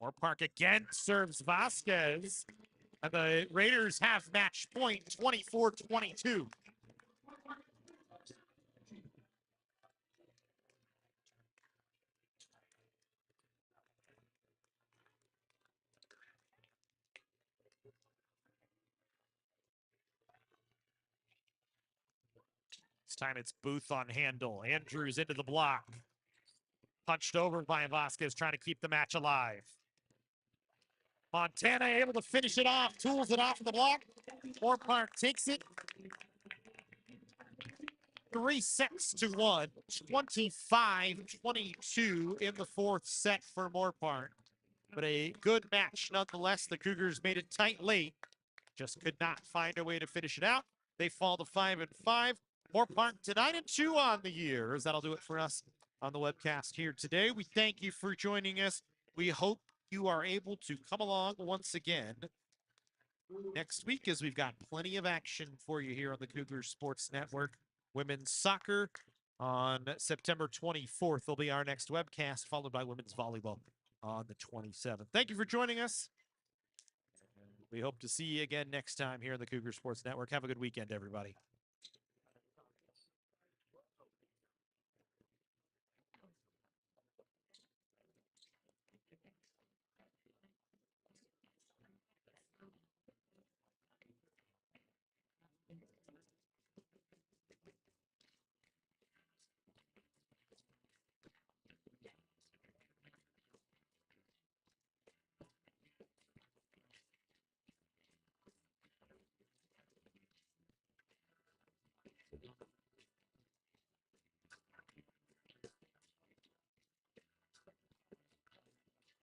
Speaker 2: Moorpark again serves Vasquez. And the Raiders have match point, 24-22. This time it's Booth on handle. Andrews into the block. Punched over by Vasquez, trying to keep the match alive. Montana able to finish it off, tools it off of the block. Moorpark takes it. 3-1, 25-22 in the fourth set for Moorpark. But a good match nonetheless. The Cougars made it tight late. Just could not find a way to finish it out. They fall to 5-5. Moorpark to 9-2 on the year. As that'll do it for us on the webcast here today. We thank you for joining us. We hope you are able to come along once again next week, as we've got plenty of action for you here on the Cougar Sports Network. Women's soccer on September 24th will be our next webcast, followed by women's volleyball on the 27th. Thank you for joining us. We hope to see you again next time here on the Cougar Sports Network. Have a good weekend, everybody.